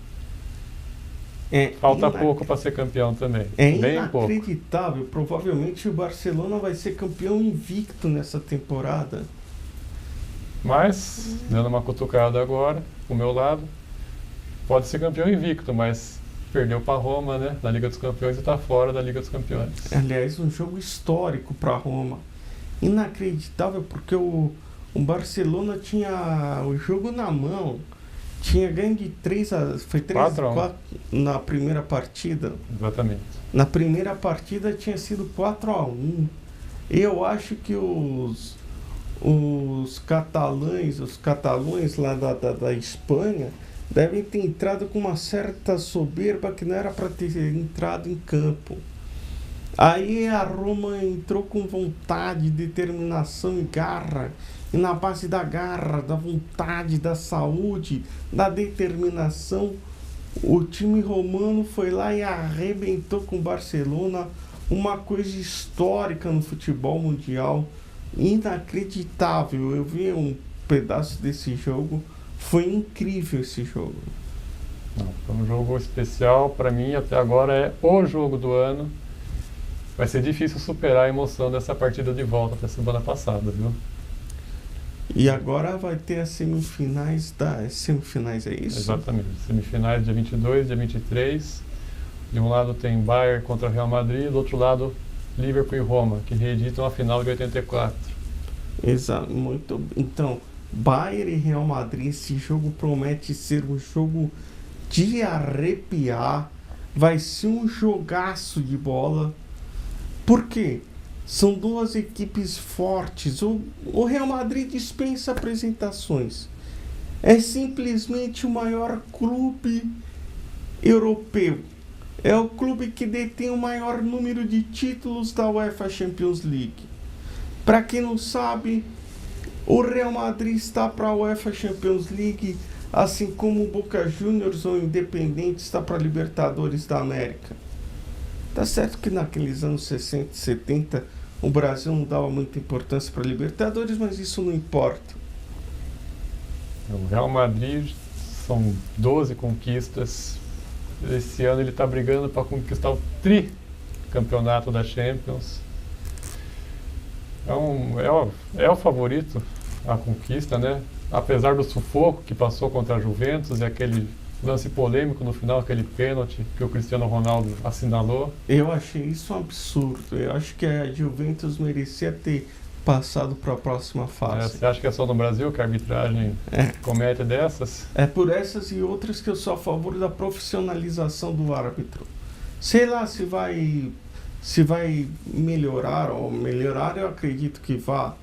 Falta pouco para ser campeão também. É bem inacreditável. Pouco. Provavelmente o Barcelona vai ser campeão invicto nessa temporada. Mas, dando uma cutucada agora, pro meu lado, pode ser campeão invicto, mas perdeu para Roma, né, na Liga dos Campeões e está fora da Liga dos Campeões. Aliás, um jogo histórico para Roma. Inacreditável, porque o Barcelona tinha o jogo na mão. Tinha ganho de 4 na primeira partida. Exatamente. Na primeira partida tinha sido 4-1. Eu acho que os catalães lá da Espanha devem ter entrado com uma certa soberba que não era para ter entrado em campo. Aí a Roma entrou com vontade, determinação e garra. E na base da garra, da vontade, da saúde, da determinação, o time romano foi lá e arrebentou com o Barcelona uma coisa histórica no futebol mundial, inacreditável. Eu vi um pedaço desse jogo, foi incrível esse jogo. Não, foi um jogo especial, para mim até agora é o jogo do ano. Vai ser difícil superar a emoção dessa partida de volta da semana passada, viu? E agora vai ter as semifinais semifinais, é isso? Exatamente, semifinais dia 22, dia 23. De um lado tem Bayern contra Real Madrid, do outro lado Liverpool e Roma, que reeditam a final de 84. Exato, muito. Então, Bayern e Real Madrid, esse jogo promete ser um jogo de arrepiar. Vai ser um jogaço de bola. Por quê? São duas equipes fortes. O Real Madrid dispensa apresentações. É simplesmente o maior clube europeu. É o clube que detém o maior número de títulos da UEFA Champions League. Para quem não sabe, o Real Madrid está para a UEFA Champions League, assim como o Boca Juniors ou o Independente está para a Libertadores da América. Tá certo que naqueles anos 60 e 70 o Brasil não dava muita importância para a Libertadores, mas isso não importa. O Real Madrid são 12 conquistas. Esse ano ele está brigando para conquistar o tricampeonato da Champions. É o favorito à conquista, né? Apesar do sufoco que passou contra a Juventus e aquele lance polêmico no final, aquele pênalti que o Cristiano Ronaldo assinalou. Eu achei isso um absurdo. Eu acho que a Juventus merecia ter passado para a próxima fase. Você acha que é só no Brasil que a arbitragem comete dessas? É por essas e outras que eu sou a favor da profissionalização do árbitro. Sei lá se vai melhorar, ou melhorar eu acredito que vá,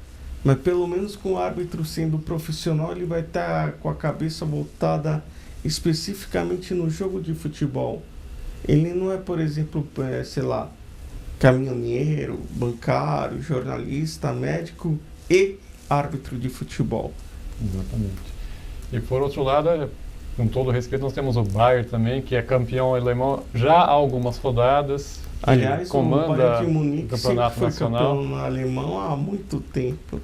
mas pelo menos com o árbitro sendo profissional, ele vai estar com a cabeça voltada especificamente no jogo de futebol. Ele não é, por exemplo, sei lá, caminhoneiro, bancário, jornalista, médico e árbitro de futebol. Exatamente. E por outro lado, com todo respeito, nós temos o Bayern também, que é campeão alemão já há algumas rodadas. Aliás, comanda o Bayern de Munique o campeonato sempre foi nacional. campeão alemão há muito tempo.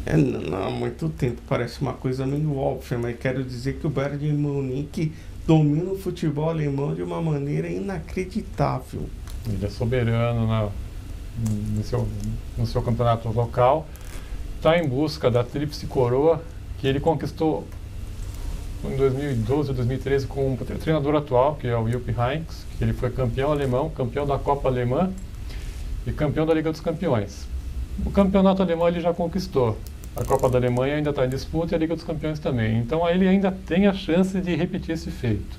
Não há muito tempo, parece uma coisa meio óbvia, mas quero dizer que o Bayern de Munique domina o futebol alemão de uma maneira inacreditável. Ele é soberano no seu campeonato local. Está em busca da tríplice coroa que ele conquistou em 2012 ou 2013 com o treinador atual, que é o Jupp Heynckes, que ele foi campeão alemão, campeão da Copa Alemã e campeão da Liga dos Campeões. O campeonato alemão ele já conquistou. A Copa da Alemanha ainda está em disputa e a Liga dos Campeões também. Então aí ele ainda tem a chance de repetir esse feito.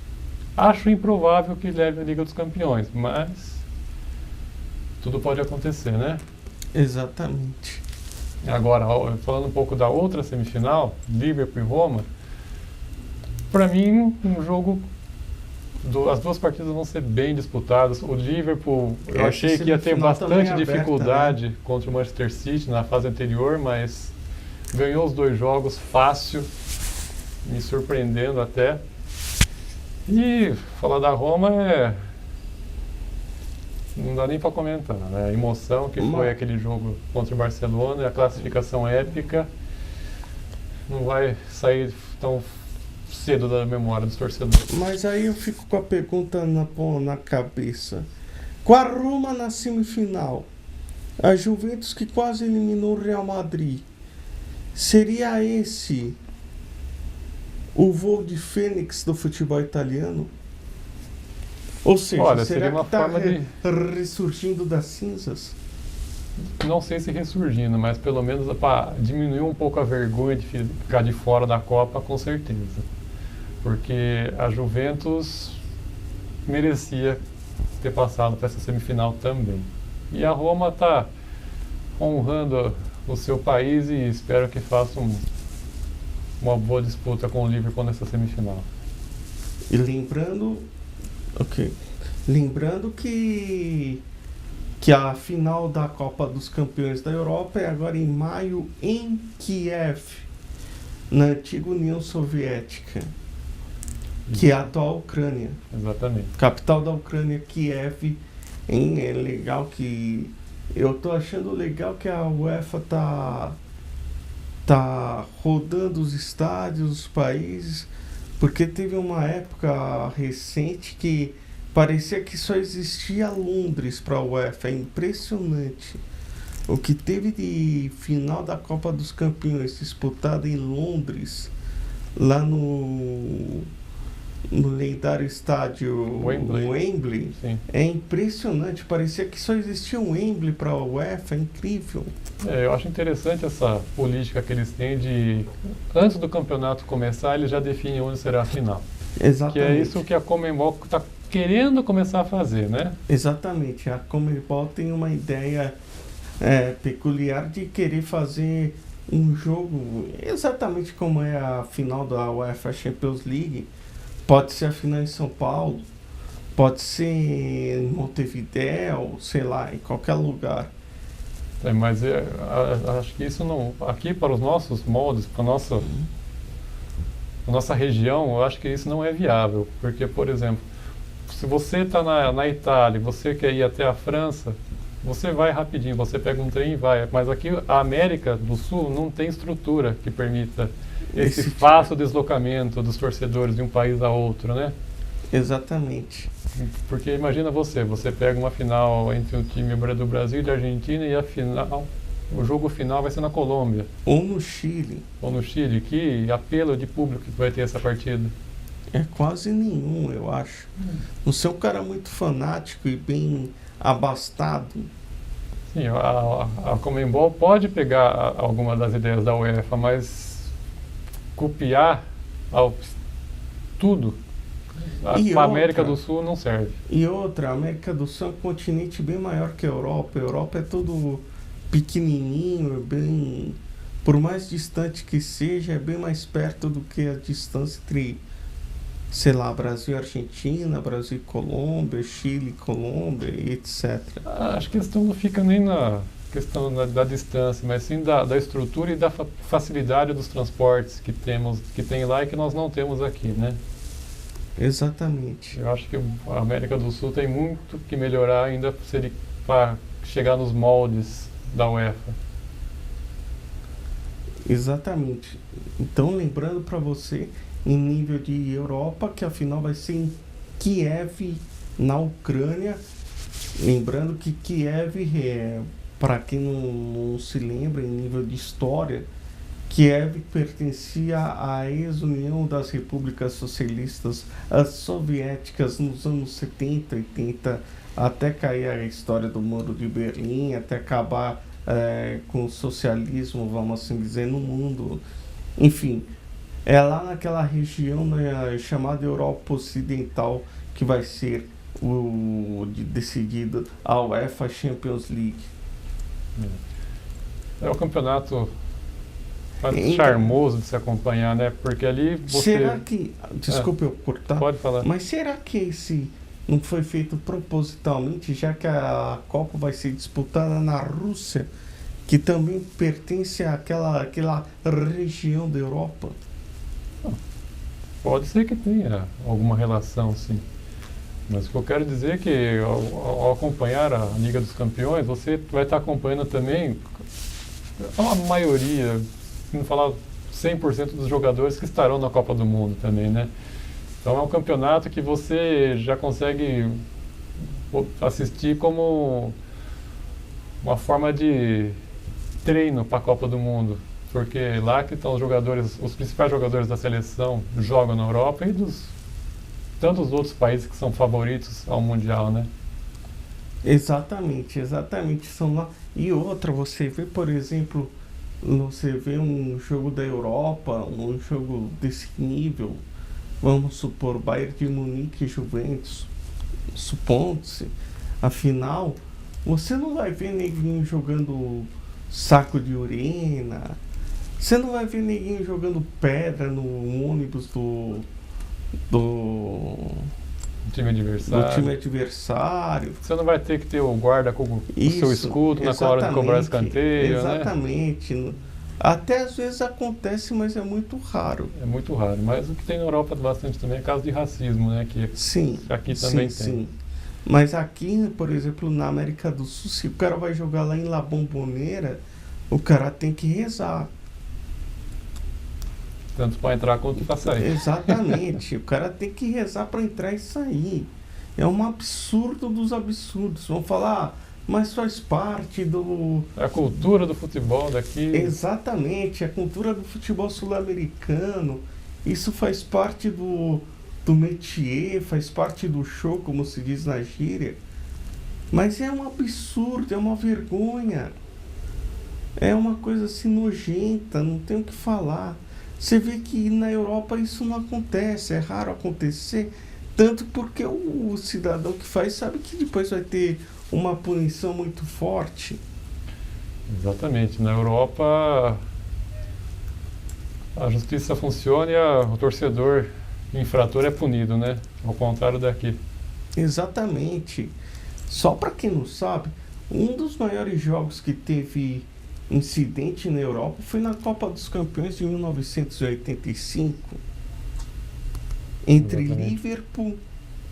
Acho improvável que leve a Liga dos Campeões, mas tudo pode acontecer, né? Exatamente. Agora, falando um pouco da outra semifinal, Liverpool e Roma, para mim, um jogo... As duas partidas vão ser bem disputadas. O Liverpool, eu achei que ia ter bastante dificuldade contra o Manchester City na fase anterior, mas ganhou os dois jogos fácil, me surpreendendo até. E falar da Roma não dá nem para comentar, né? A emoção que foi aquele jogo contra o Barcelona e a classificação épica não vai sair tão cedo da memória dos torcedores. Mas aí eu fico com a pergunta na cabeça. Com a Roma na semifinal, a Juventus que quase eliminou o Real Madrid, seria esse o voo de fênix do futebol italiano? Ou seja, olha, será seria uma que está forma de... ressurgindo das cinzas? Não sei se ressurgindo, mas pelo menos para diminuir um pouco a vergonha de ficar de fora da Copa, com certeza. Porque a Juventus merecia ter passado para essa semifinal também. E a Roma está honrando o seu país e espero que faça uma boa disputa com o Liverpool nessa semifinal. E lembrando que a final da Copa dos Campeões da Europa é agora em maio em Kiev, na antiga União Soviética, que é a atual Ucrânia. Exatamente. Capital da Ucrânia, Kiev, Hein? É legal que... Eu tô achando legal que a UEFA tá rodando os estádios, os países, porque teve uma época recente que parecia que só existia Londres para a UEFA. É impressionante. O que teve de final da Copa dos Campeões disputada em Londres, lá no lendário estádio Wembley, é impressionante. Parecia que só existia um Wembley para a UEFA, é incrível. Eu acho interessante essa política que eles têm de, antes do campeonato começar, eles já definem onde será a final. Exatamente. Que é isso que a Conmebol está querendo começar a fazer, né? Exatamente. A Conmebol tem uma ideia peculiar de querer fazer um jogo exatamente como é a final da UEFA Champions League. Pode ser a final em São Paulo, pode ser em Montevidéu, sei lá, em qualquer lugar. Mas acho que isso não... Aqui, para os nossos moldes, para a nossa região, eu acho que isso não é viável. Porque, por exemplo, se você está na Itália e você quer ir até a França, você vai rapidinho, você pega um trem e vai. Mas aqui, a América do Sul não tem estrutura que permita esse fácil deslocamento dos torcedores de um país a outro, né? Exatamente. Porque imagina você pega uma final entre um time do Brasil e da Argentina e o jogo final vai ser na Colômbia. Ou no Chile. Que apelo de público que vai ter essa partida? É quase nenhum, eu acho. Não ser um cara muito fanático e bem abastado. Sim, a Conmebol pode pegar alguma das ideias da UEFA, mas copiar tudo a América do Sul não serve. E outra, a América do Sul é um continente bem maior que a Europa. A Europa é todo pequenininho, bem, por mais distante que seja, é bem mais perto do que a distância entre, sei lá, Brasil e Argentina, Brasil e Colômbia, Chile e Colômbia, etc. Acho que a questão não fica nem na questão da distância, mas sim da estrutura e da facilidade dos transportes que tem lá e que nós não temos aqui, né? Exatamente. Eu acho que a América do Sul tem muito que melhorar ainda para chegar nos moldes da UEFA. Exatamente. Então, lembrando para você, em nível de Europa, que a final vai ser em Kiev, na Ucrânia. Lembrando que Kiev, para quem não se lembra, em nível de história, Kiev pertencia à ex-União das Repúblicas Socialistas Soviéticas nos anos 70, 80, até cair a história do Muro de Berlim, até acabar com o socialismo, vamos assim dizer, no mundo. Enfim, é lá naquela região, né, chamada Europa Ocidental, que vai ser decidido a UEFA Champions League. É o campeonato charmoso de se acompanhar, né? Porque ali você... Será que... Desculpe eu cortar. Pode falar. Mas será que esse não foi feito propositalmente, já que a Copa vai ser disputada na Rússia, que também pertence àquela região da Europa? Pode ser que tenha alguma relação, sim. Mas o que eu quero dizer é que ao acompanhar a Liga dos Campeões, você vai estar acompanhando também a maioria, se não falar 100% dos jogadores que estarão na Copa do Mundo também, né? Então é um campeonato que você já consegue assistir como uma forma de treino para a Copa do Mundo. Porque lá que estão os principais jogadores da seleção jogam na Europa e tantos outros países que são favoritos ao Mundial, né? Exatamente, são lá. E outra, você vê, por exemplo, você vê um jogo da Europa, um jogo desse nível, vamos supor, Bayern de Munique e Juventus, supondo-se, afinal, você não vai ver neguinho jogando saco de urina, você não vai ver neguinho jogando pedra no ônibus do time adversário. Você não vai ter que ter o guarda com o seu escudo na hora de cobrar escanteio, exatamente. Né? Até às vezes acontece, mas é muito raro. É muito raro. Mas o que tem na Europa bastante também é caso de racismo, né? Que sim, aqui também tem. Sim. Mas aqui, por exemplo, na América do Sul, se o cara vai jogar lá em La Bombonera, o cara tem que rezar. Tanto para entrar quanto para sair. Exatamente. O cara tem que rezar para entrar e sair. É um absurdo dos absurdos. Vão falar, mas faz parte do... É a cultura do futebol daqui. Exatamente, a cultura do futebol sul-americano. Isso faz parte do métier, faz parte do show, como se diz na gíria. Mas é um absurdo, é uma vergonha. É uma coisa assim nojenta, não tem o que falar. Você vê que na Europa isso não acontece, é raro acontecer, tanto porque o cidadão que faz sabe que depois vai ter uma punição muito forte. Exatamente. Na Europa, a justiça funciona e o torcedor infrator é punido, né? Ao contrário daqui. Exatamente. Só para quem não sabe, um dos maiores jogos que teve incidente na Europa foi na Copa dos Campeões de 1985 entre Exatamente. Liverpool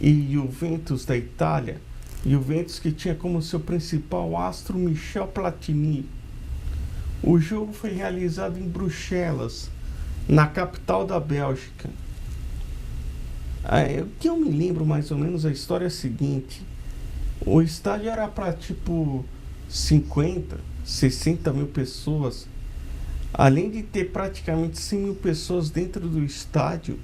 e Juventus da Itália. Juventus que tinha como seu principal astro Michel Platini. O jogo foi realizado em Bruxelas, na capital da Bélgica. O que eu me lembro mais ou menos, a história é a seguinte: o estádio era para tipo 50, 60 mil pessoas. Além de ter praticamente 100 mil pessoas dentro do estádio,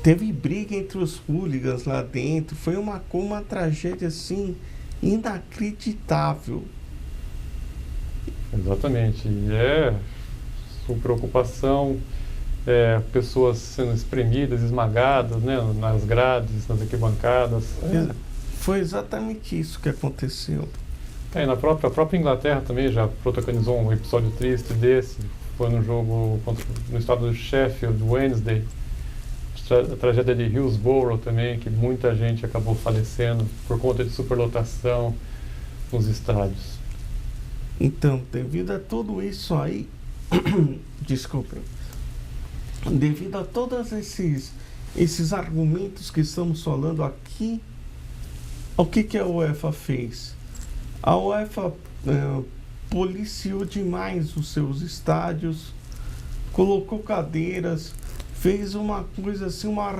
teve briga entre os hooligans lá dentro. Foi uma tragédia assim inacreditável. Exatamente. E é sua preocupação, pessoas sendo espremidas, esmagadas, né, nas grades, nas arquibancadas. Foi exatamente isso que aconteceu. E na própria Inglaterra também já protagonizou um episódio triste desse. Foi no jogo no estado de Sheffield Wednesday. A tragédia de Hillsborough também, que muita gente acabou falecendo por conta de superlotação nos estádios. Então, devido a tudo isso aí, desculpem, devido a todos esses argumentos que estamos falando aqui, o que a UEFA fez? A UEFA policiou demais os seus estádios, colocou cadeiras, fez uma coisa assim, uma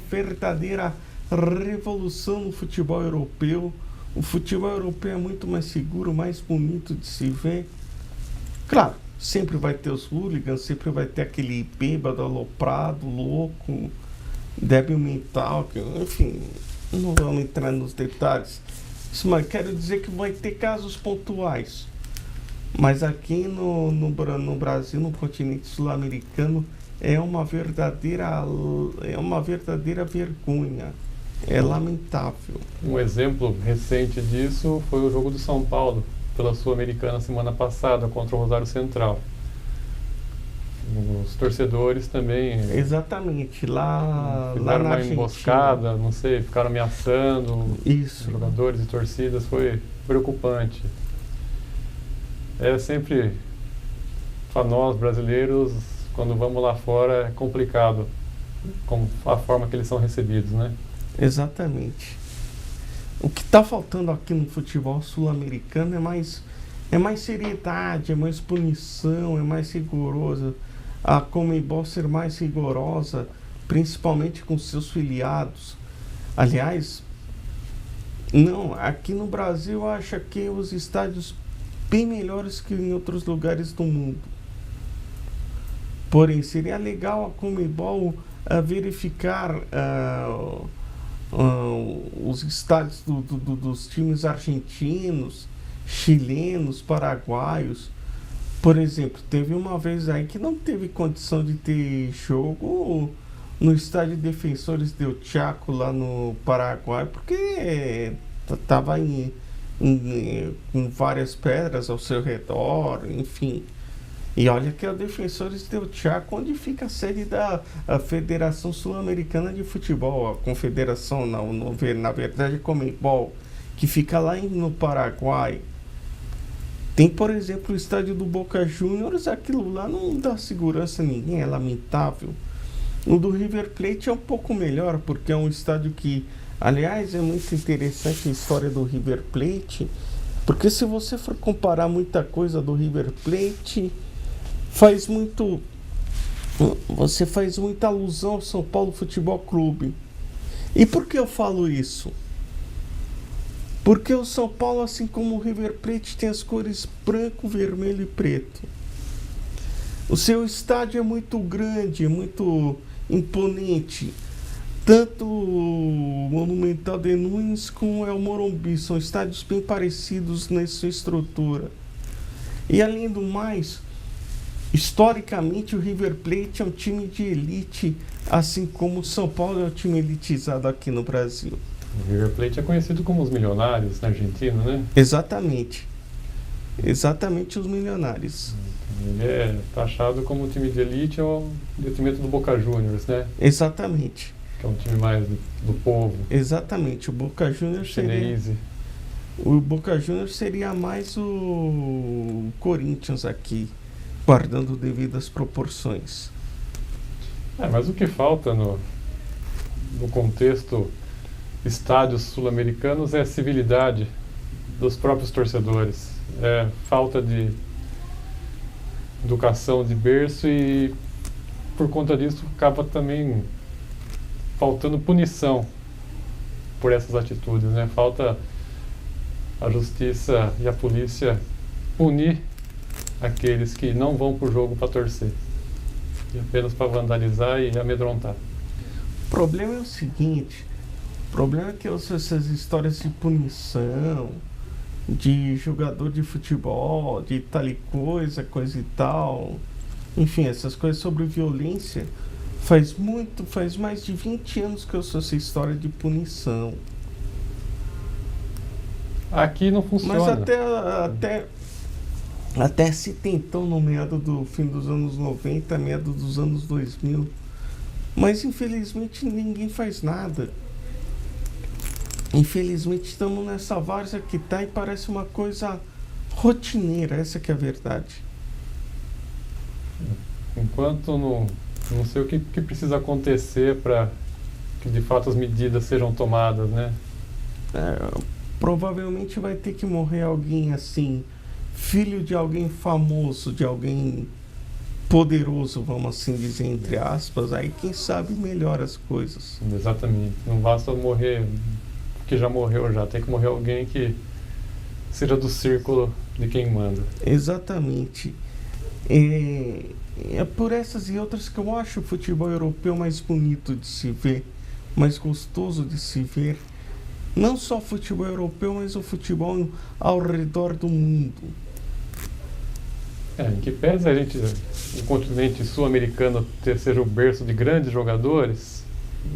verdadeira revolução no futebol europeu. O futebol europeu é muito mais seguro, mais bonito de se ver. Claro, sempre vai ter os hooligans, sempre vai ter aquele bêbado, aloprado, louco, débil mental, enfim, não vamos entrar nos detalhes. Mas quero dizer que vai ter casos pontuais. Mas aqui no Brasil, no continente sul-americano, é uma verdadeira vergonha. É lamentável. Um exemplo recente disso foi o jogo do São Paulo pela Sul-Americana semana passada contra o Rosário Central. Os torcedores também Exatamente, lá fizeram na uma Argentina. emboscada, não sei, ficaram ameaçando Isso. jogadores e torcidas, foi preocupante. É sempre, para nós brasileiros, quando vamos lá fora é complicado, com a forma que eles são recebidos, né? Exatamente. O que está faltando aqui no futebol sul-americano é mais seriedade, é mais punição, é mais rigorosa. A Conmebol ser mais rigorosa, principalmente com seus filiados. Aliás, não, aqui no Brasil eu acho que os estádios bem melhores que em outros lugares do mundo. Porém, seria legal a Conmebol verificar os estádios dos times argentinos, chilenos, paraguaios. Por exemplo, teve uma vez aí que não teve condição de ter jogo no estádio Defensores del Chaco lá no Paraguai, porque estava com várias pedras ao seu redor, enfim. E olha que é o Defensores del Chaco, onde fica a sede da Federação Sul-Americana de Futebol, a Confederação, na verdade, a Conmebol, que fica lá no Paraguai. Tem, por exemplo, o estádio do Boca Juniors, aquilo lá não dá segurança a ninguém, é lamentável. O do River Plate é um pouco melhor, porque é um estádio que, aliás, é muito interessante a história do River Plate, porque se você for comparar muita coisa do River Plate, você faz muita alusão ao São Paulo Futebol Clube. E por que eu falo isso? Porque o São Paulo, assim como o River Plate, tem as cores branco, vermelho e preto. O seu estádio é muito grande, é muito imponente. Tanto o Monumental de Nunes como o Morumbi são estádios bem parecidos nessa estrutura. E além do mais, historicamente o River Plate é um time de elite, assim como o São Paulo é um time elitizado aqui no Brasil. O River Plate é conhecido como os milionários na Argentina, né? Exatamente. Exatamente, os milionários. Ele é taxado como um time de elite ao detrimento do Boca Juniors, né? Exatamente. Que é um time mais do povo. Exatamente. O Boca Juniors seria mais o Corinthians aqui, guardando devidas proporções. Mas o que falta no contexto estádios sul-americanos é a civilidade dos próprios torcedores. É falta de educação de berço e, por conta disso, acaba também faltando punição por essas atitudes, né? Falta a justiça e a polícia punir aqueles que não vão para o jogo para torcer, e apenas para vandalizar e amedrontar. O problema é o seguinte: o problema é que essas histórias de punição, de jogador de futebol, de tal e coisa e tal, enfim, essas coisas sobre violência, faz mais de 20 anos que eu sou essa história de punição. Aqui não funciona. Mas até se tentou no meado do fim dos anos 90, meado dos anos 2000, mas infelizmente ninguém faz nada. Infelizmente estamos nessa várzea que tá e parece uma coisa rotineira, essa que é a verdade. Enquanto não sei o que precisa acontecer para que de fato as medidas sejam tomadas, né? Provavelmente vai ter que morrer alguém assim, filho de alguém famoso, de alguém poderoso, vamos assim dizer, entre aspas, aí quem sabe melhora as coisas. Exatamente. Não basta morrer que já morreu já, tem que morrer alguém que seja do círculo de quem manda. Exatamente. É por essas e outras que eu acho o futebol europeu mais bonito de se ver, mais gostoso de se ver. Não só o futebol europeu, mas o futebol ao redor do mundo. Em que pese o continente sul-americano seja o berço de grandes jogadores,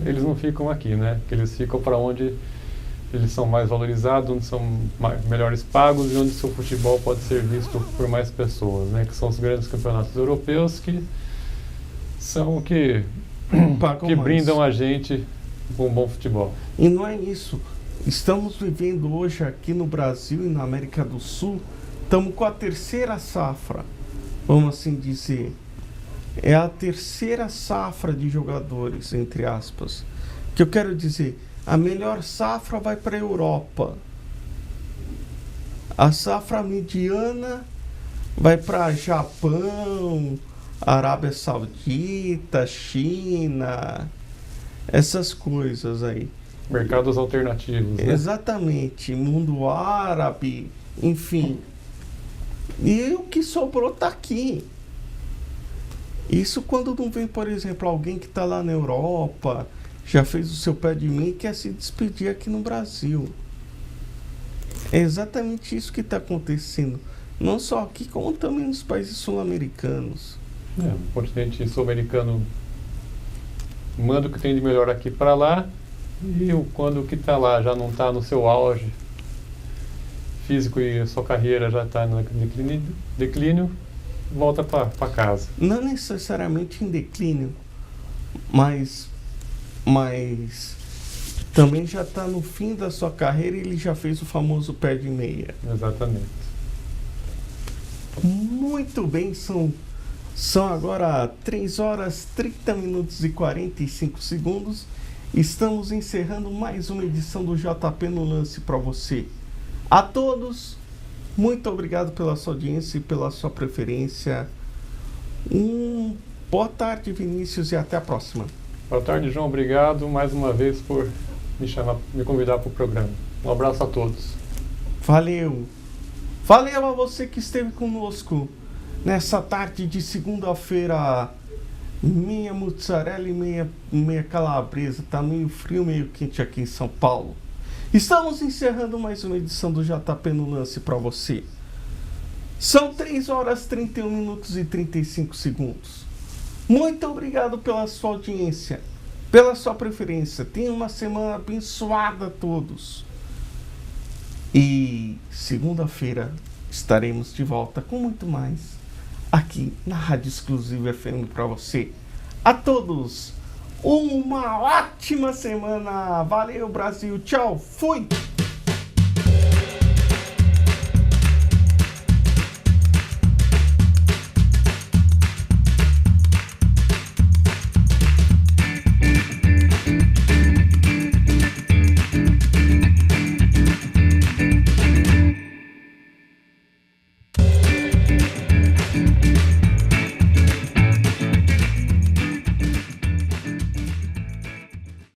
eles não ficam aqui, né? Porque eles ficam para onde eles são mais valorizados, onde são melhores pagos e onde seu futebol pode ser visto por mais pessoas, né? Que são os grandes campeonatos europeus que são que brindam a gente com um bom futebol. E não é isso. Estamos vivendo hoje aqui no Brasil e na América do Sul, estamos com a terceira safra, vamos assim dizer. É a terceira safra de jogadores, entre aspas. Que eu quero dizer, a melhor safra vai para a Europa. A safra mediana vai para Japão, Arábia Saudita, China, essas coisas aí. Mercados alternativos, né? Exatamente, mundo árabe, enfim. E o que sobrou está aqui. Isso quando não vem, por exemplo, alguém que está lá na Europa, já fez o seu pé de meia e quer se despedir aqui no Brasil. É exatamente isso que está acontecendo. Não só aqui, como também nos países sul-americanos. O continente sul-americano manda o que tem de melhor aqui para lá, e quando o que está lá já não está no seu auge físico e a sua carreira já está no declínio, volta para casa. Não necessariamente em declínio, mas também já está no fim da sua carreira e ele já fez o famoso pé de meia. Exatamente. Muito bem, são São agora 3 horas 30 minutos e 45 segundos. Estamos encerrando mais uma edição do JP no Lance para você. A todos, muito obrigado pela sua audiência e pela sua preferência. Boa tarde, Vinícius, e até a próxima. Boa tarde, João. Obrigado mais uma vez por me convidar para o programa. Um abraço a todos. Valeu. Valeu a você que esteve conosco nessa tarde de segunda-feira. Meia mussarela e meia calabresa. Tá meio frio, meio quente aqui em São Paulo. Estamos encerrando mais uma edição do JP no Lance para você. São 3 horas 31 minutos e 35 segundos. Muito obrigado pela sua audiência, pela sua preferência. Tenha uma semana abençoada a todos. E segunda-feira estaremos de volta com muito mais aqui na Rádio Exclusiva FM para você. A todos, uma ótima semana. Valeu, Brasil. Tchau. Fui.